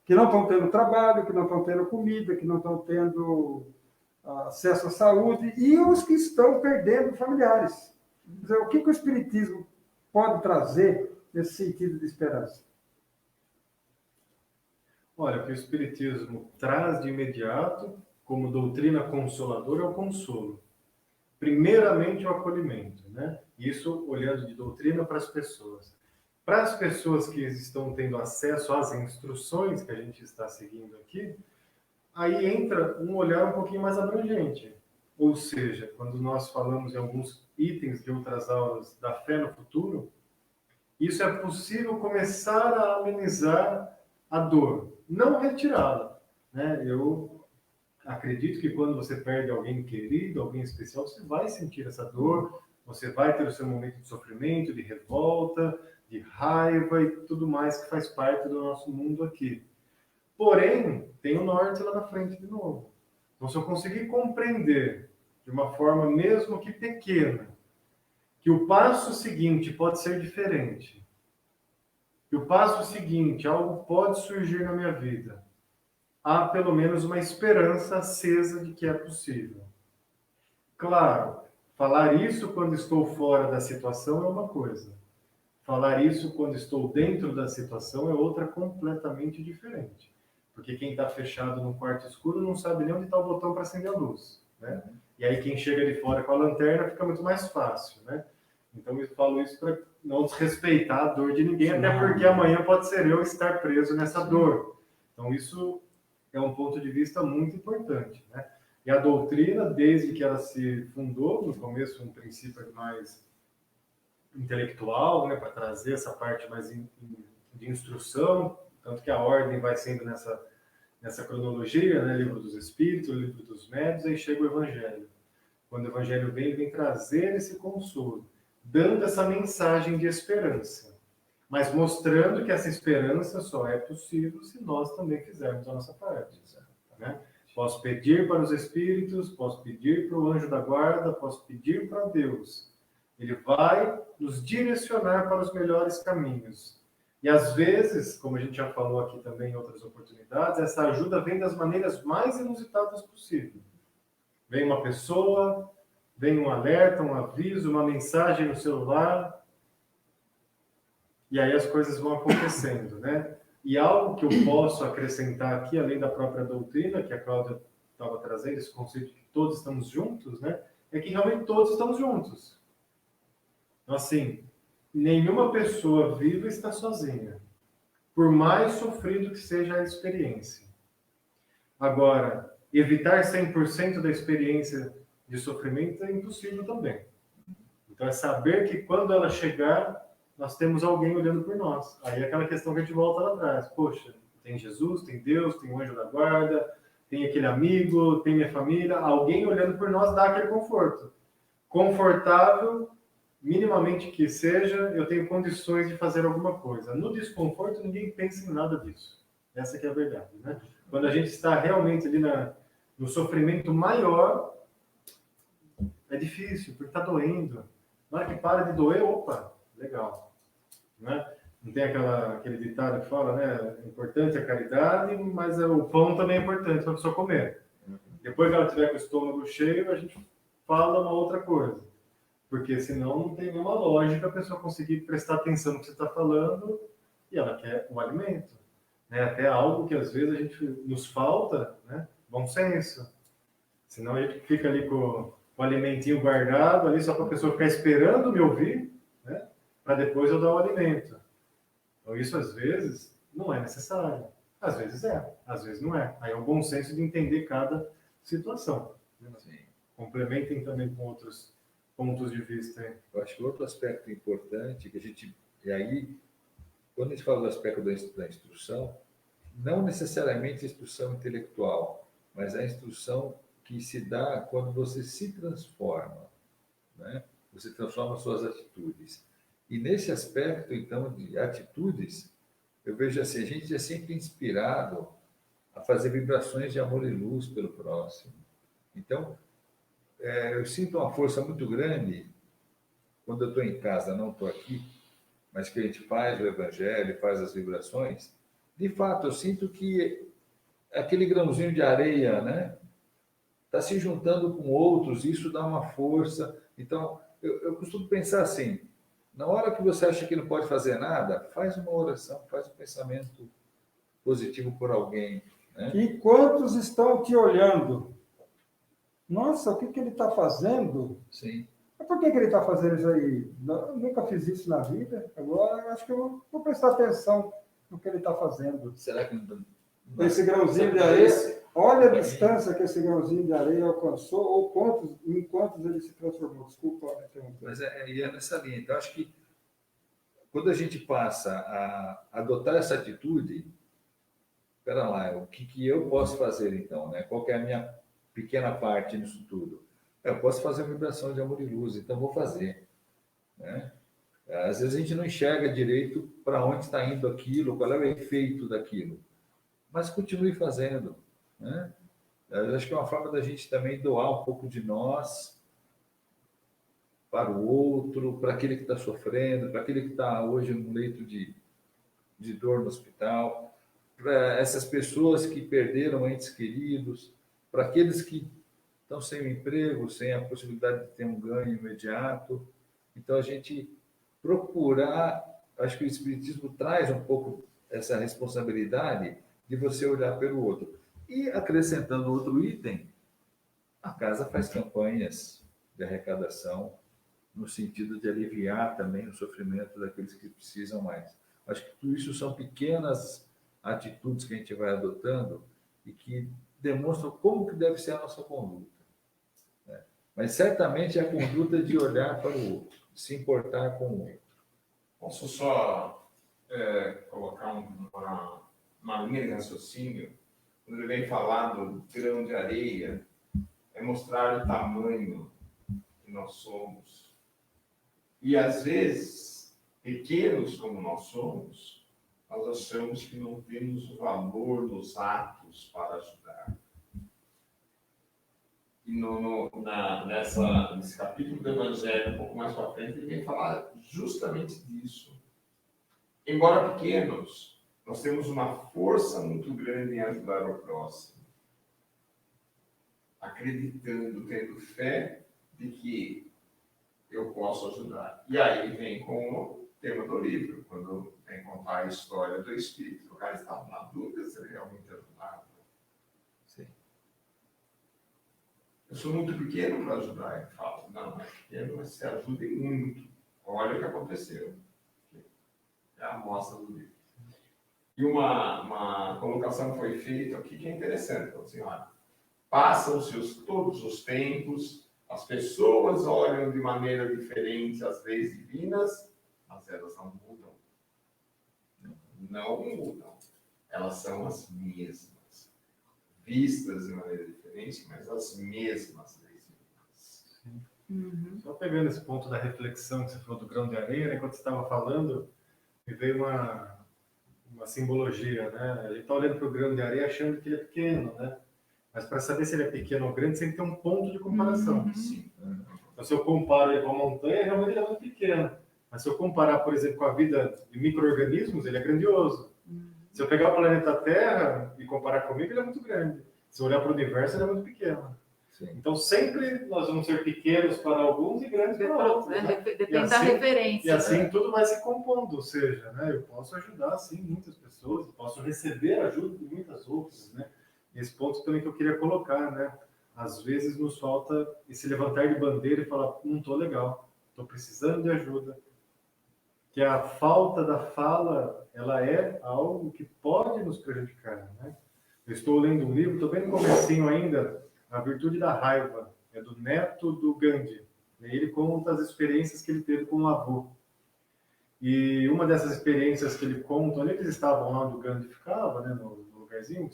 que não estão tendo trabalho, que não estão tendo comida, que não estão tendo acesso à saúde, e os que estão perdendo familiares. Quer dizer, o que o Espiritismo pode trazer nesse sentido de esperança? Olha, o que o Espiritismo traz de imediato, como doutrina consoladora, é o consolo. Primeiramente, o acolhimento, né? Isso olhando de doutrina para as pessoas. Para as pessoas que estão tendo acesso às instruções que a gente está seguindo aqui, aí entra um olhar um pouquinho mais abrangente. Ou seja, quando nós falamos em alguns itens de outras aulas da fé no futuro, isso é possível começar a amenizar a dor, não retirá-la, né? Eu acredito que quando você perde alguém querido, alguém especial, você vai sentir essa dor, você vai ter o seu momento de sofrimento, de revolta, de raiva e tudo mais que faz parte do nosso mundo aqui. Porém, tem o norte lá na frente de novo. Então, se eu conseguir compreender de uma forma mesmo que pequena, que o passo seguinte pode ser diferente, que o passo seguinte, algo pode surgir na minha vida, há pelo menos uma esperança acesa de que é possível. Claro, falar isso quando estou fora da situação é uma coisa. Falar isso quando estou dentro da situação é outra completamente diferente. Porque quem está fechado num quarto escuro não sabe nem onde está o botão para acender a luz, né? E aí quem chega de fora com a lanterna fica muito mais fácil, né? Então eu falo isso para não desrespeitar a dor de ninguém, até porque amanhã pode ser eu estar preso nessa dor. Então isso é um ponto de vista muito importante, né? E a doutrina, desde que ela se fundou, no começo um princípio mais intelectual, né, para trazer essa parte mais de instrução, tanto que a ordem vai sendo nessa cronologia, né, Livro dos Espíritos, Livro dos Médiuns, aí chega o Evangelho. Quando o Evangelho vem trazer esse consolo, dando essa mensagem de esperança, mas mostrando que essa esperança só é possível se nós também fizermos a nossa parte, né? Posso pedir para os espíritos, posso pedir para o anjo da guarda, posso pedir para Deus. Ele vai nos direcionar para os melhores caminhos. E às vezes, como a gente já falou aqui também em outras oportunidades, essa ajuda vem das maneiras mais inusitadas possível. Vem uma pessoa, vem um alerta, um aviso, uma mensagem no celular, e aí as coisas vão acontecendo, né? E algo que eu posso acrescentar aqui, além da própria doutrina, que a Cláudia estava trazendo, esse conceito de que todos estamos juntos, né? É que realmente todos estamos juntos. Então, assim, nenhuma pessoa viva está sozinha, por mais sofrido que seja a experiência. Agora, evitar 100% da experiência de sofrimento é impossível também. Então, é saber que quando ela chegar, nós temos alguém olhando por nós. Aí é aquela questão que a gente volta lá atrás. Poxa, tem Jesus, tem Deus, tem o anjo da guarda, tem aquele amigo, tem minha família. Alguém olhando por nós dá aquele conforto. Confortável, minimamente que seja, eu tenho condições de fazer alguma coisa. No desconforto, ninguém pensa em nada disso. Essa que é a verdade, né? Quando a gente está realmente ali no sofrimento maior, é difícil, porque está doendo. Na hora que para de doer, opa, legal. Né? Não tem aquele ditado que fala, né? É importante a caridade, mas o pão também é importante para a pessoa comer. Depois que ela tiver com o estômago cheio, a gente fala uma outra coisa. Porque senão não tem nenhuma lógica a pessoa conseguir prestar atenção no que você está falando e ela quer o alimento. Né? Até algo que às vezes a gente nos falta, né? Bom senso. Senão a gente fica ali com o alimentinho guardado ali só para a pessoa ficar esperando me ouvir, né? Para depois eu dar o alimento. Então isso às vezes não é necessário. Às vezes é, às vezes não é. Aí é um bom senso de entender cada situação. Sim. Complementem também com outros pontos de vista. Hein? Eu acho que outro aspecto importante que a gente... E aí, quando a gente fala do aspecto da instrução, não necessariamente a instrução intelectual, mas a instrução que se dá quando você se transforma, né? Você transforma suas atitudes. E nesse aspecto, então, de atitudes, eu vejo assim, a gente é sempre inspirado a fazer vibrações de amor e luz pelo próximo. Então, eu sinto uma força muito grande quando eu estou em casa, não estou aqui, mas que a gente faz o evangelho, faz as vibrações. De fato, eu sinto que aquele grãozinho de areia, né, está se juntando com outros, e isso dá uma força. Então, eu costumo pensar assim, na hora que você acha que não pode fazer nada, faz uma oração, faz um pensamento positivo por alguém. Né? E quantos estão te olhando? Nossa, o que ele está fazendo? Sim. Mas por que ele está fazendo isso aí? Eu nunca fiz isso na vida. Agora eu acho que eu vou prestar atenção no que ele está fazendo. Será que não... Esse grãozinho de areia, olha a distância que esse grãozinho de areia alcançou, ou em quantos ele se transformou. Desculpa, mas é nessa linha. Então, acho que quando a gente passa a adotar essa atitude, espera lá, o que eu posso fazer então? Né? Qual que é a minha pequena parte nisso tudo? Eu posso fazer uma vibração de amor e luz, então vou fazer. Né? Às vezes a gente não enxerga direito para onde está indo aquilo, qual é o efeito daquilo. Mas continue fazendo. Né? Eu acho que é uma forma da gente também doar um pouco de nós para o outro, para aquele que está sofrendo, para aquele que está hoje no leito de dor no hospital, para essas pessoas que perderam entes queridos, para aqueles que estão sem o emprego, sem a possibilidade de ter um ganho imediato. Então, a gente procurar, acho que o Espiritismo traz um pouco essa responsabilidade de você olhar pelo outro. E, acrescentando outro item, a casa faz campanhas de arrecadação no sentido de aliviar também o sofrimento daqueles que precisam mais. Acho que tudo isso são pequenas atitudes que a gente vai adotando e que demonstram como que deve ser a nossa conduta. Né? Mas certamente é a conduta de olhar para o outro, de se importar com o outro. Posso só colocar uma linha de raciocínio? Quando ele vem falar do grão de areia, é mostrar o tamanho que nós somos. E, às vezes, pequenos como nós somos, nós achamos que não temos o valor nos atos para ajudar. E nesse capítulo do Evangelho, um pouco mais para frente, ele vem falar justamente disso. Embora pequenos, nós temos uma força muito grande em ajudar o próximo. Acreditando, tendo fé de que eu posso ajudar. E aí vem com o tema do livro, quando vem contar a história do Espírito. O cara estava na dúvida se ele realmente ajudava. Sim. Eu sou muito pequeno para ajudar. Ele fala, não é pequeno, mas se ajude muito. Olha o que aconteceu. É a amostra do livro. E uma colocação foi feita aqui que é interessante. Então, assim, olha, passam-se todos os tempos, as pessoas olham de maneira diferente as leis divinas, mas elas não mudam. Não mudam. Elas são as mesmas. Vistas de maneira diferente, mas as mesmas leis divinas. Uhum. Só pegando esse ponto da reflexão que você falou do grão de areia, né? Enquanto você estava falando, me veio uma simbologia, né? A gente está olhando para o grão de areia achando que ele é pequeno, né? Mas para saber se ele é pequeno ou grande, tem que ter um ponto de comparação. Uhum. Sim. Então, se eu comparo ele com a montanha, realmente ele é muito pequeno. Mas se eu comparar, por exemplo, com a vida de micro-organismos, ele é grandioso. Se eu pegar o planeta Terra e comparar comigo, ele é muito grande. Se eu olhar para o universo, ele é muito pequeno. Sim. Então, sempre nós vamos ser pequenos para alguns e grandes para outros. Né? Depende E assim- da referência. E assim né? tudo vai se compondo, ou seja, né, eu posso ajudar, sim, muitas pessoas, eu posso receber ajuda de muitas outras, né? Esse ponto também que eu queria colocar, né? Às vezes nos falta esse levantar de bandeira e falar, não estou legal, estou precisando de ajuda. Que a falta da fala, ela é algo que pode nos prejudicar, né? Eu estou lendo um livro, estou bem no comecinho ainda, A Virtude da Raiva, é do neto do Gandhi. Ele conta as experiências que ele teve com o avô. E uma dessas experiências que ele conta, onde eles estavam lá onde o Gandhi ficava, né, no lugarzinho,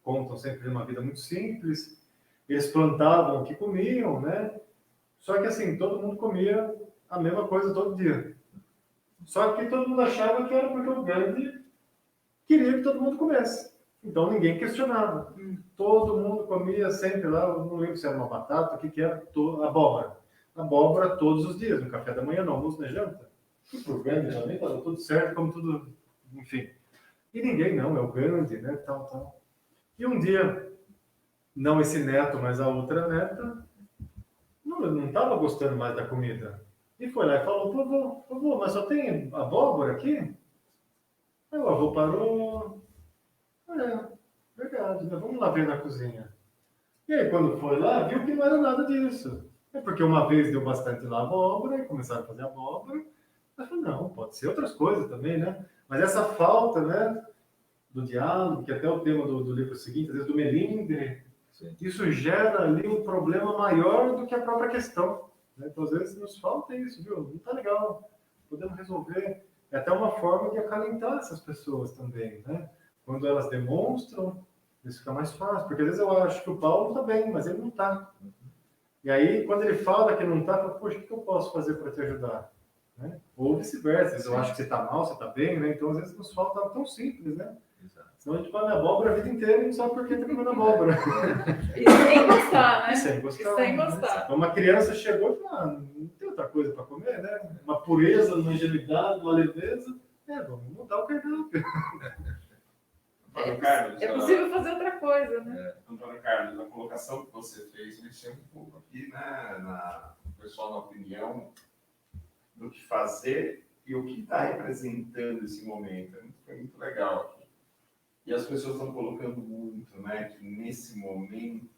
contam sempre de uma vida muito simples. Eles plantavam o que comiam, né? Só que assim, todo mundo comia a mesma coisa todo dia. Só que todo mundo achava que era porque o Gandhi queria que todo mundo comesse. Então ninguém questionava. Todo mundo comia sempre lá, eu não lembro se era uma batata, o que era, abóbora. Abóbora todos os dias, no café da manhã, no almoço, na janta. E pro Gandhi também estava tudo certo, como tudo, enfim. E ninguém não, é o Gandhi, né, tal. E um dia, não esse neto, mas a outra neta, não estava gostando mais da comida. E foi lá e falou, pro avô, mas só tem abóbora aqui? Aí o avô parou, verdade, né? Vamos lá ver na cozinha. E aí, quando foi lá, viu que não era nada disso. É porque uma vez deu bastante lá abóbora, e começaram a fazer abóbora. Aí falou, não, pode ser outras coisas também, né? Mas essa falta, né, do diálogo, que até o tema do livro seguinte, às vezes do melindre, Sim. isso gera ali um problema maior do que a própria questão. Né? Então, às vezes, nos falta isso, viu? Não tá legal, podemos resolver. É até uma forma de acalentar essas pessoas também, né? Quando elas demonstram, isso fica mais fácil. Porque às vezes eu acho que o Paulo está bem, mas ele não está. E aí, quando ele fala que não está, eu falo, poxa, o que eu posso fazer para te ajudar? Né? Ou vice-versa. Às vezes eu acho que você está mal, você está bem, né? Então, às vezes, nos falta algo tão simples, né? Exato. Senão a gente come abóbora a vida inteira e não sabe por que está comendo abóbora. E sem gostar, né? E sem gostar. E sem né? gostar. Então, uma criança chegou e falou, não tem outra coisa para comer, né? Uma pureza, uma ingenuidade, uma leveza. Vamos mudar o cardápio. Antônio Carlos, É possível fazer outra coisa, né? Antônio Carlos, a colocação que você fez mexeu um pouco aqui, né, o pessoal na opinião do que fazer e o que está representando esse momento. Foi muito legal aqui. E as pessoas estão colocando muito, né, que nesse momento,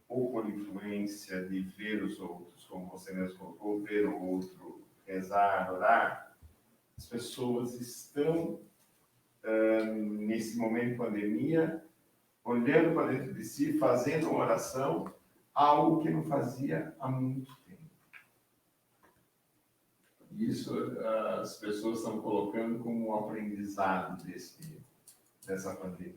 ou por influência de ver os outros, como você mesmo colocou, ver o outro, rezar, orar, as pessoas estão nesse momento de pandemia, olhando para dentro de si, fazendo uma oração, algo que não fazia há muito tempo. Isso as pessoas estão colocando como um aprendizado dessa pandemia.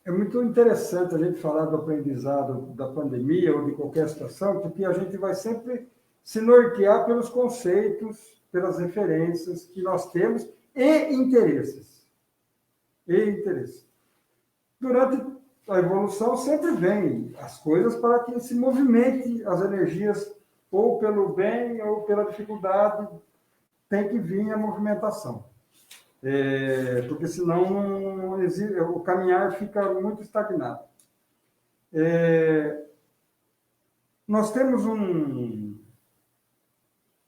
É muito interessante a gente falar do aprendizado da pandemia ou de qualquer situação, porque a gente vai sempre se nortear pelos conceitos, pelas referências que nós temos e interesses. Durante a evolução sempre vem as coisas para que se movimente as energias, ou pelo bem ou pela dificuldade, tem que vir a movimentação. Porque senão o caminhar fica muito estagnado. Nós temos vamos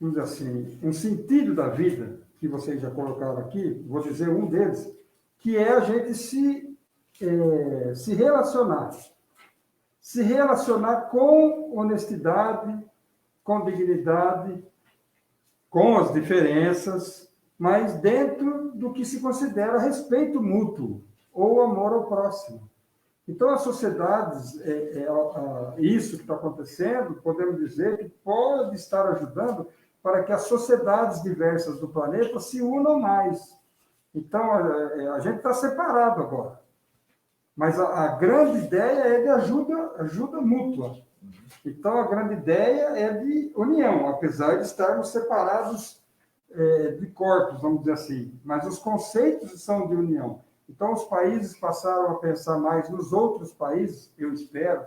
dizer assim, um sentido da vida, que vocês já colocaram aqui, vou dizer um deles, que é a gente se relacionar. Se relacionar com honestidade, com dignidade, com as diferenças, mas dentro do que se considera respeito mútuo ou amor ao próximo. Então, as sociedades, isso que está acontecendo, podemos dizer que pode estar ajudando para que as sociedades diversas do planeta se unam mais. Então, a gente está separado agora. Mas a grande ideia é de ajuda mútua. Então, a grande ideia é de união, apesar de estarmos separados de corpos, vamos dizer assim. Mas os conceitos são de união. Então, os países passaram a pensar mais nos outros países, eu espero.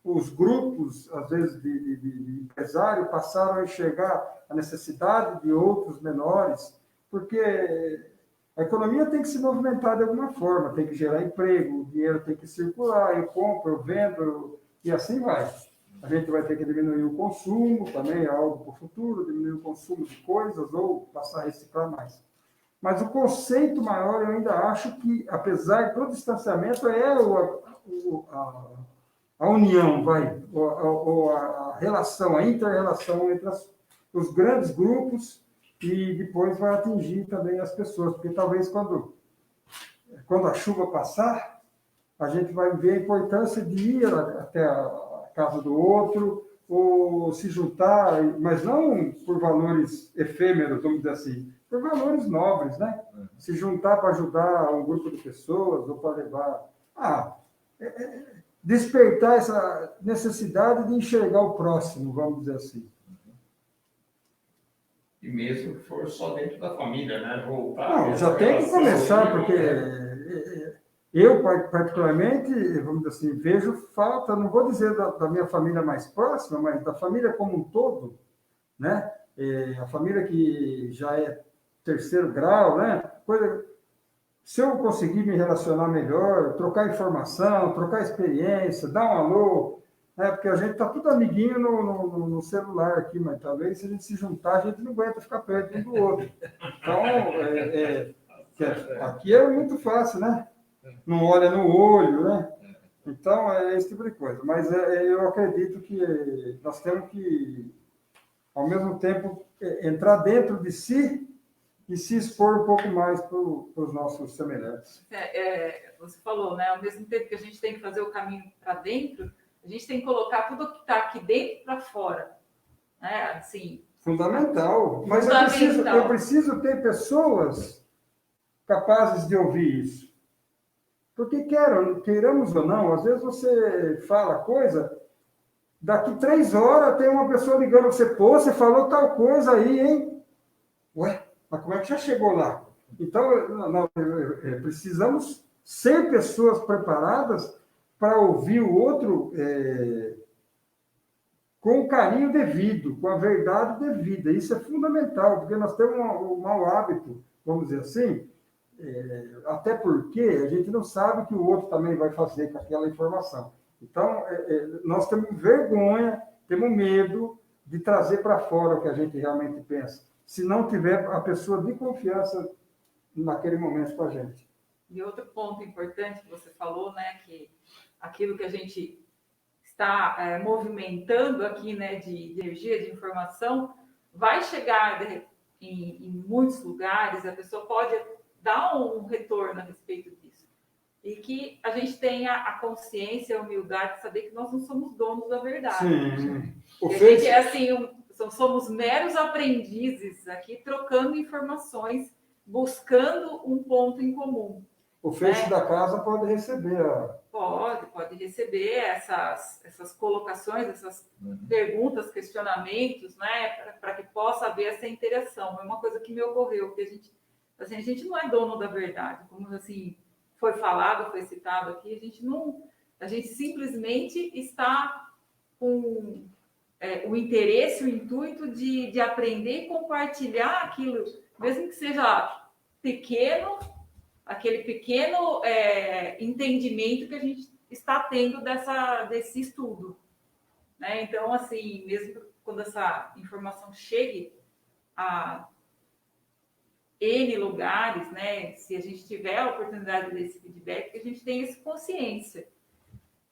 Os grupos, às vezes, de empresário passaram a enxergar a necessidade de outros menores, porque a economia tem que se movimentar de alguma forma, tem que gerar emprego, o dinheiro tem que circular, eu compro, eu vendo, e assim vai. A gente vai ter que diminuir o consumo, também é algo para o futuro, diminuir o consumo de coisas ou passar a reciclar mais. Mas o conceito maior, eu ainda acho que, apesar do distanciamento, é a união, a relação, a inter-relação entre os grandes grupos e depois vai atingir também as pessoas, porque talvez quando a chuva passar, a gente vai ver a importância de ir até a casa do outro, ou se juntar, mas não por valores efêmeros, vamos dizer assim, por valores nobres, né? Se juntar para ajudar um grupo de pessoas, ou para levar... despertar essa necessidade de enxergar o próximo, vamos dizer assim. E mesmo que for só dentro da família, né? Voltar. Não, já tem que começar, porque eu, particularmente, vamos dizer assim, vejo falta, não vou dizer da minha família mais próxima, mas da família como um todo, né? A família que já é terceiro grau, né? Se eu conseguir me relacionar melhor, trocar informação, trocar experiência, dar um alô, né? Porque a gente está tudo amiguinho no celular aqui, mas talvez se a gente se juntar, a gente não aguenta ficar perto um do outro. Então, aqui é muito fácil, né? Não olha no olho, né? Então, é esse tipo de coisa. Mas eu acredito que nós temos que, ao mesmo tempo, entrar dentro de si e se expor um pouco mais para os nossos semelhantes. Você falou, né? Ao mesmo tempo que a gente tem que fazer o caminho para dentro, a gente tem que colocar tudo que está aqui dentro para fora. Né? Assim, fundamental. Mas fundamental. Eu preciso ter pessoas capazes de ouvir isso. Porque queiramos ou não, às vezes você fala coisa, daqui 3 horas tem uma pessoa ligando para você, pô, você falou tal coisa aí, hein? Ué, mas como é que já chegou lá? Então, nós precisamos ser pessoas preparadas para ouvir o outro com o carinho devido, com a verdade devida. Isso é fundamental, porque nós temos um mau hábito, vamos dizer assim, até porque a gente não sabe o que o outro também vai fazer com aquela informação. Então, nós temos vergonha, temos medo de trazer para fora o que a gente realmente pensa, se não tiver a pessoa de confiança naquele momento com a gente. E outro ponto importante que você falou, né, que aquilo que a gente está movimentando aqui, né, de energia, de informação, vai chegar em muitos lugares, a pessoa pode dar um retorno a respeito disso. E que a gente tenha a consciência, a humildade de saber que nós não somos donos da verdade. Sim. A gente é assim, somos meros aprendizes aqui, trocando informações, buscando um ponto em comum. O Face da casa pode receber. Pode receber essas colocações, essas perguntas, questionamentos, né, para que possa haver essa interação. É uma coisa que me ocorreu, porque a gente não é dono da verdade, como assim foi falado, foi citado aqui, a gente não A gente simplesmente está com o interesse, o intuito de aprender e compartilhar aquilo, mesmo que seja pequeno, aquele pequeno entendimento que a gente está tendo desse estudo, né? Então, assim, mesmo quando essa informação chegue a N lugares, né? Se a gente tiver a oportunidade desse feedback, que a gente tenha essa consciência.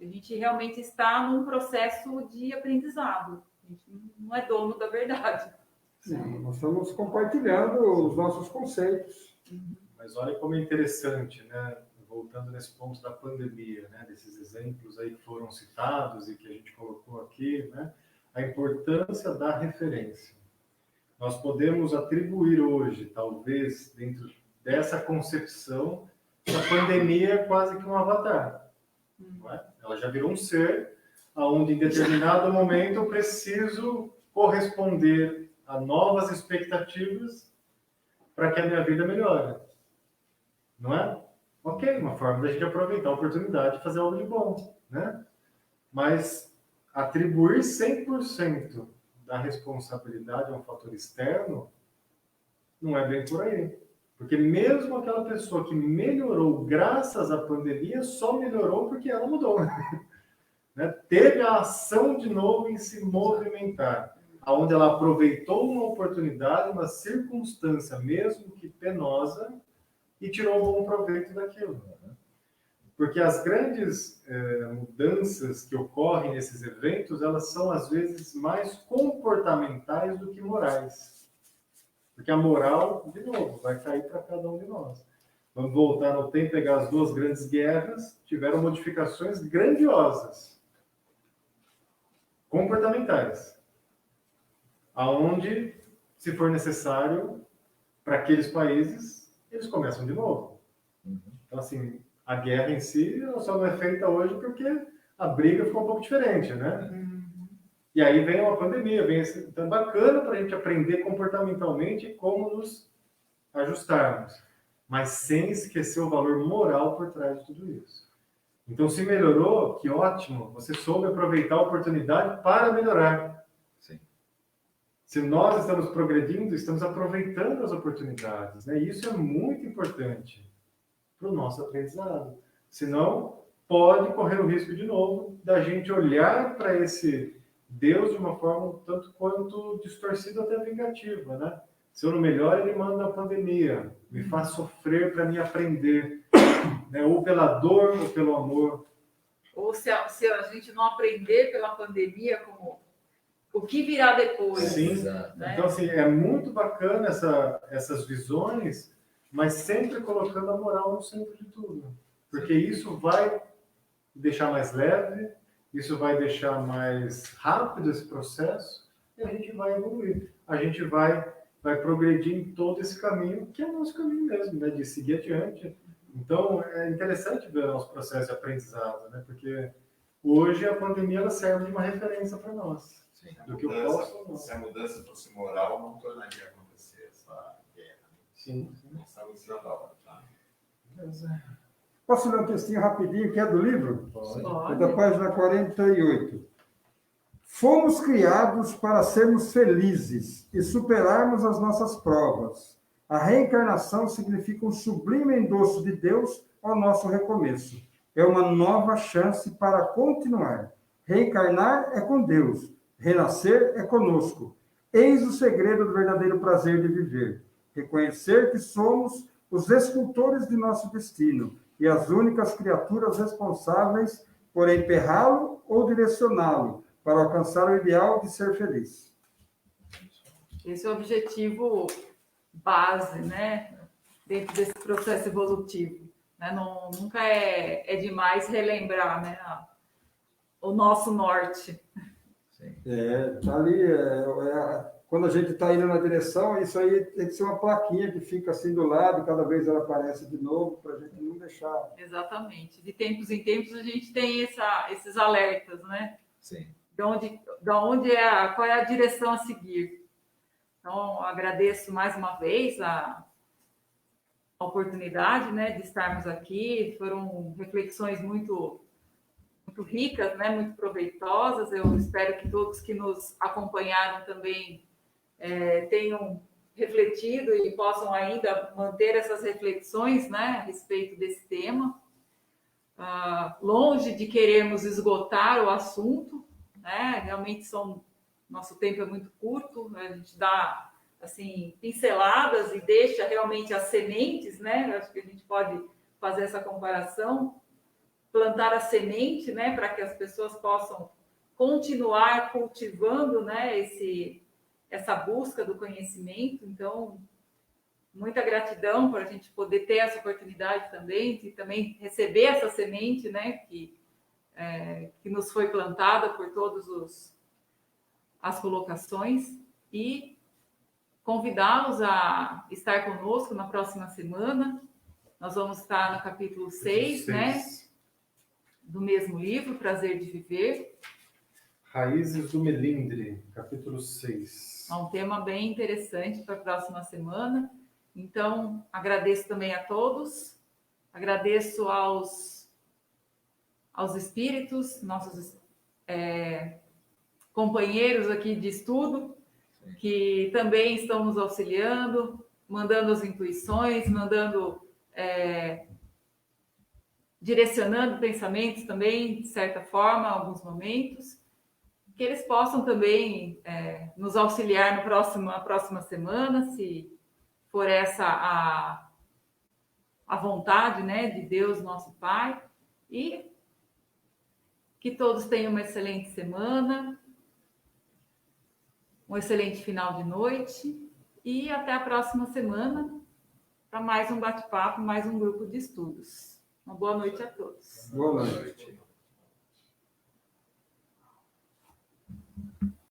A gente realmente está num processo de aprendizado. A gente não é dono da verdade. Sim, nós estamos compartilhando os nossos conceitos. Mas olha como é interessante, né? Voltando nesse ponto da pandemia, né? Desses exemplos aí que foram citados e que a gente colocou aqui, né? A importância da referência. Nós podemos atribuir hoje, talvez, dentro dessa concepção, que a pandemia é quase que um avatar. Não é? Ela já virou um ser onde, em determinado momento, eu preciso corresponder a novas expectativas para que a minha vida melhore. Não é? Ok, uma forma da gente aproveitar a oportunidade de fazer algo de bom, né? Mas atribuir 100% da responsabilidade a um fator externo não é bem por aí. Porque mesmo aquela pessoa que melhorou graças à pandemia, só melhorou porque ela mudou. Né? Teve a ação de novo em se movimentar, onde ela aproveitou uma oportunidade, uma circunstância, mesmo que penosa, e tirou um bom proveito daquilo. Né? Porque as grandes mudanças que ocorrem nesses eventos, elas são, às vezes, mais comportamentais do que morais. Porque a moral, de novo, vai cair para cada um de nós. Vamos voltar no tempo, pegar as duas grandes guerras, tiveram modificações grandiosas, comportamentais, aonde, se for necessário, para aqueles países, eles começam de novo. Então, assim, a guerra em si só não é feita hoje porque a briga ficou um pouco diferente, né? E aí vem uma pandemia, então é bacana para a gente aprender comportamentalmente como nos ajustarmos, mas sem esquecer o valor moral por trás de tudo isso. Então, se melhorou, que ótimo, você soube aproveitar a oportunidade para melhorar. Sim. Se nós estamos progredindo, estamos aproveitando as oportunidades, né? E isso é muito importante para o nosso aprendizado. Senão, pode correr o risco de novo da gente olhar para esse Deus de uma forma um tanto quanto distorcida, até vingativa, né? Se eu não melhoro, ele manda a pandemia, me faz sofrer para me aprender, né? Ou pela dor ou pelo amor. Ou se a gente não aprender pela pandemia, como o que virá depois. Sim. Né? Então, assim, é muito bacana essas visões, mas sempre colocando a moral no centro de tudo. Porque isso vai deixar mais leve, isso vai deixar mais rápido esse processo, e a gente vai evoluir. A gente vai progredir em todo esse caminho, que é o nosso caminho mesmo, né? De seguir adiante. Então, é interessante ver o nosso processo de aprendizado, né? Porque hoje a pandemia ela serve de uma referência para nós. Sim, do que eu posso ou não. Se a mudança fosse moral, não tornaria acontecer essa guerra. Sim. Não estamos em cima da hora, tá? Posso ler um textinho rapidinho que é do livro? Pode. É da página 48. Fomos criados para sermos felizes e superarmos as nossas provas. A reencarnação significa um sublime endosso de Deus ao nosso recomeço. É uma nova chance para continuar. Reencarnar é com Deus. Renascer é conosco. Eis o segredo do verdadeiro prazer de viver. Reconhecer que somos os escultores de nosso destino e as únicas criaturas responsáveis por emperrá-lo ou direcioná-lo para alcançar o ideal de ser feliz. Esse é o objetivo base, né? Dentro desse processo evolutivo. Né? Nunca é demais relembrar, né? O nosso norte. Tá ali, quando a gente está indo na direção, isso aí tem que ser uma plaquinha que fica assim do lado, cada vez ela aparece de novo, para a gente não deixar. Exatamente. De tempos em tempos a gente tem esses alertas, né? Sim. Qual é a direção a seguir. Então, agradeço mais uma vez a oportunidade, né, de estarmos aqui. Foram reflexões muito muito ricas, né, muito proveitosas. Eu espero que todos que nos acompanharam também tenham refletido e possam ainda manter essas reflexões, né, a respeito desse tema. Longe de querermos esgotar o assunto, né, realmente nosso tempo é muito curto, né, a gente dá assim pinceladas e deixa realmente as sementes, né? Acho que a gente pode fazer essa comparação, plantar a semente, né, para que as pessoas possam continuar cultivando, né, essa busca do conhecimento. Então, muita gratidão por a gente poder ter essa oportunidade também, de também receber essa semente, né, que nos foi plantada por todas as colocações, e convidá-los a estar conosco na próxima semana. Nós vamos estar no capítulo 6, né, do mesmo livro, Prazer de Viver. Raízes do Melindre, capítulo 6. É um tema bem interessante para a próxima semana. Então, agradeço também a todos, agradeço aos espíritos, nossos companheiros aqui de estudo, que também estão nos auxiliando, mandando as intuições, direcionando pensamentos também, de certa forma, em alguns momentos, que eles possam também nos auxiliar na próxima semana, se for essa a vontade, né, de Deus, nosso Pai, e que todos tenham uma excelente semana, um excelente final de noite, e até a próxima semana para mais um bate-papo, mais um grupo de estudos. Uma boa noite a todos. Boa noite.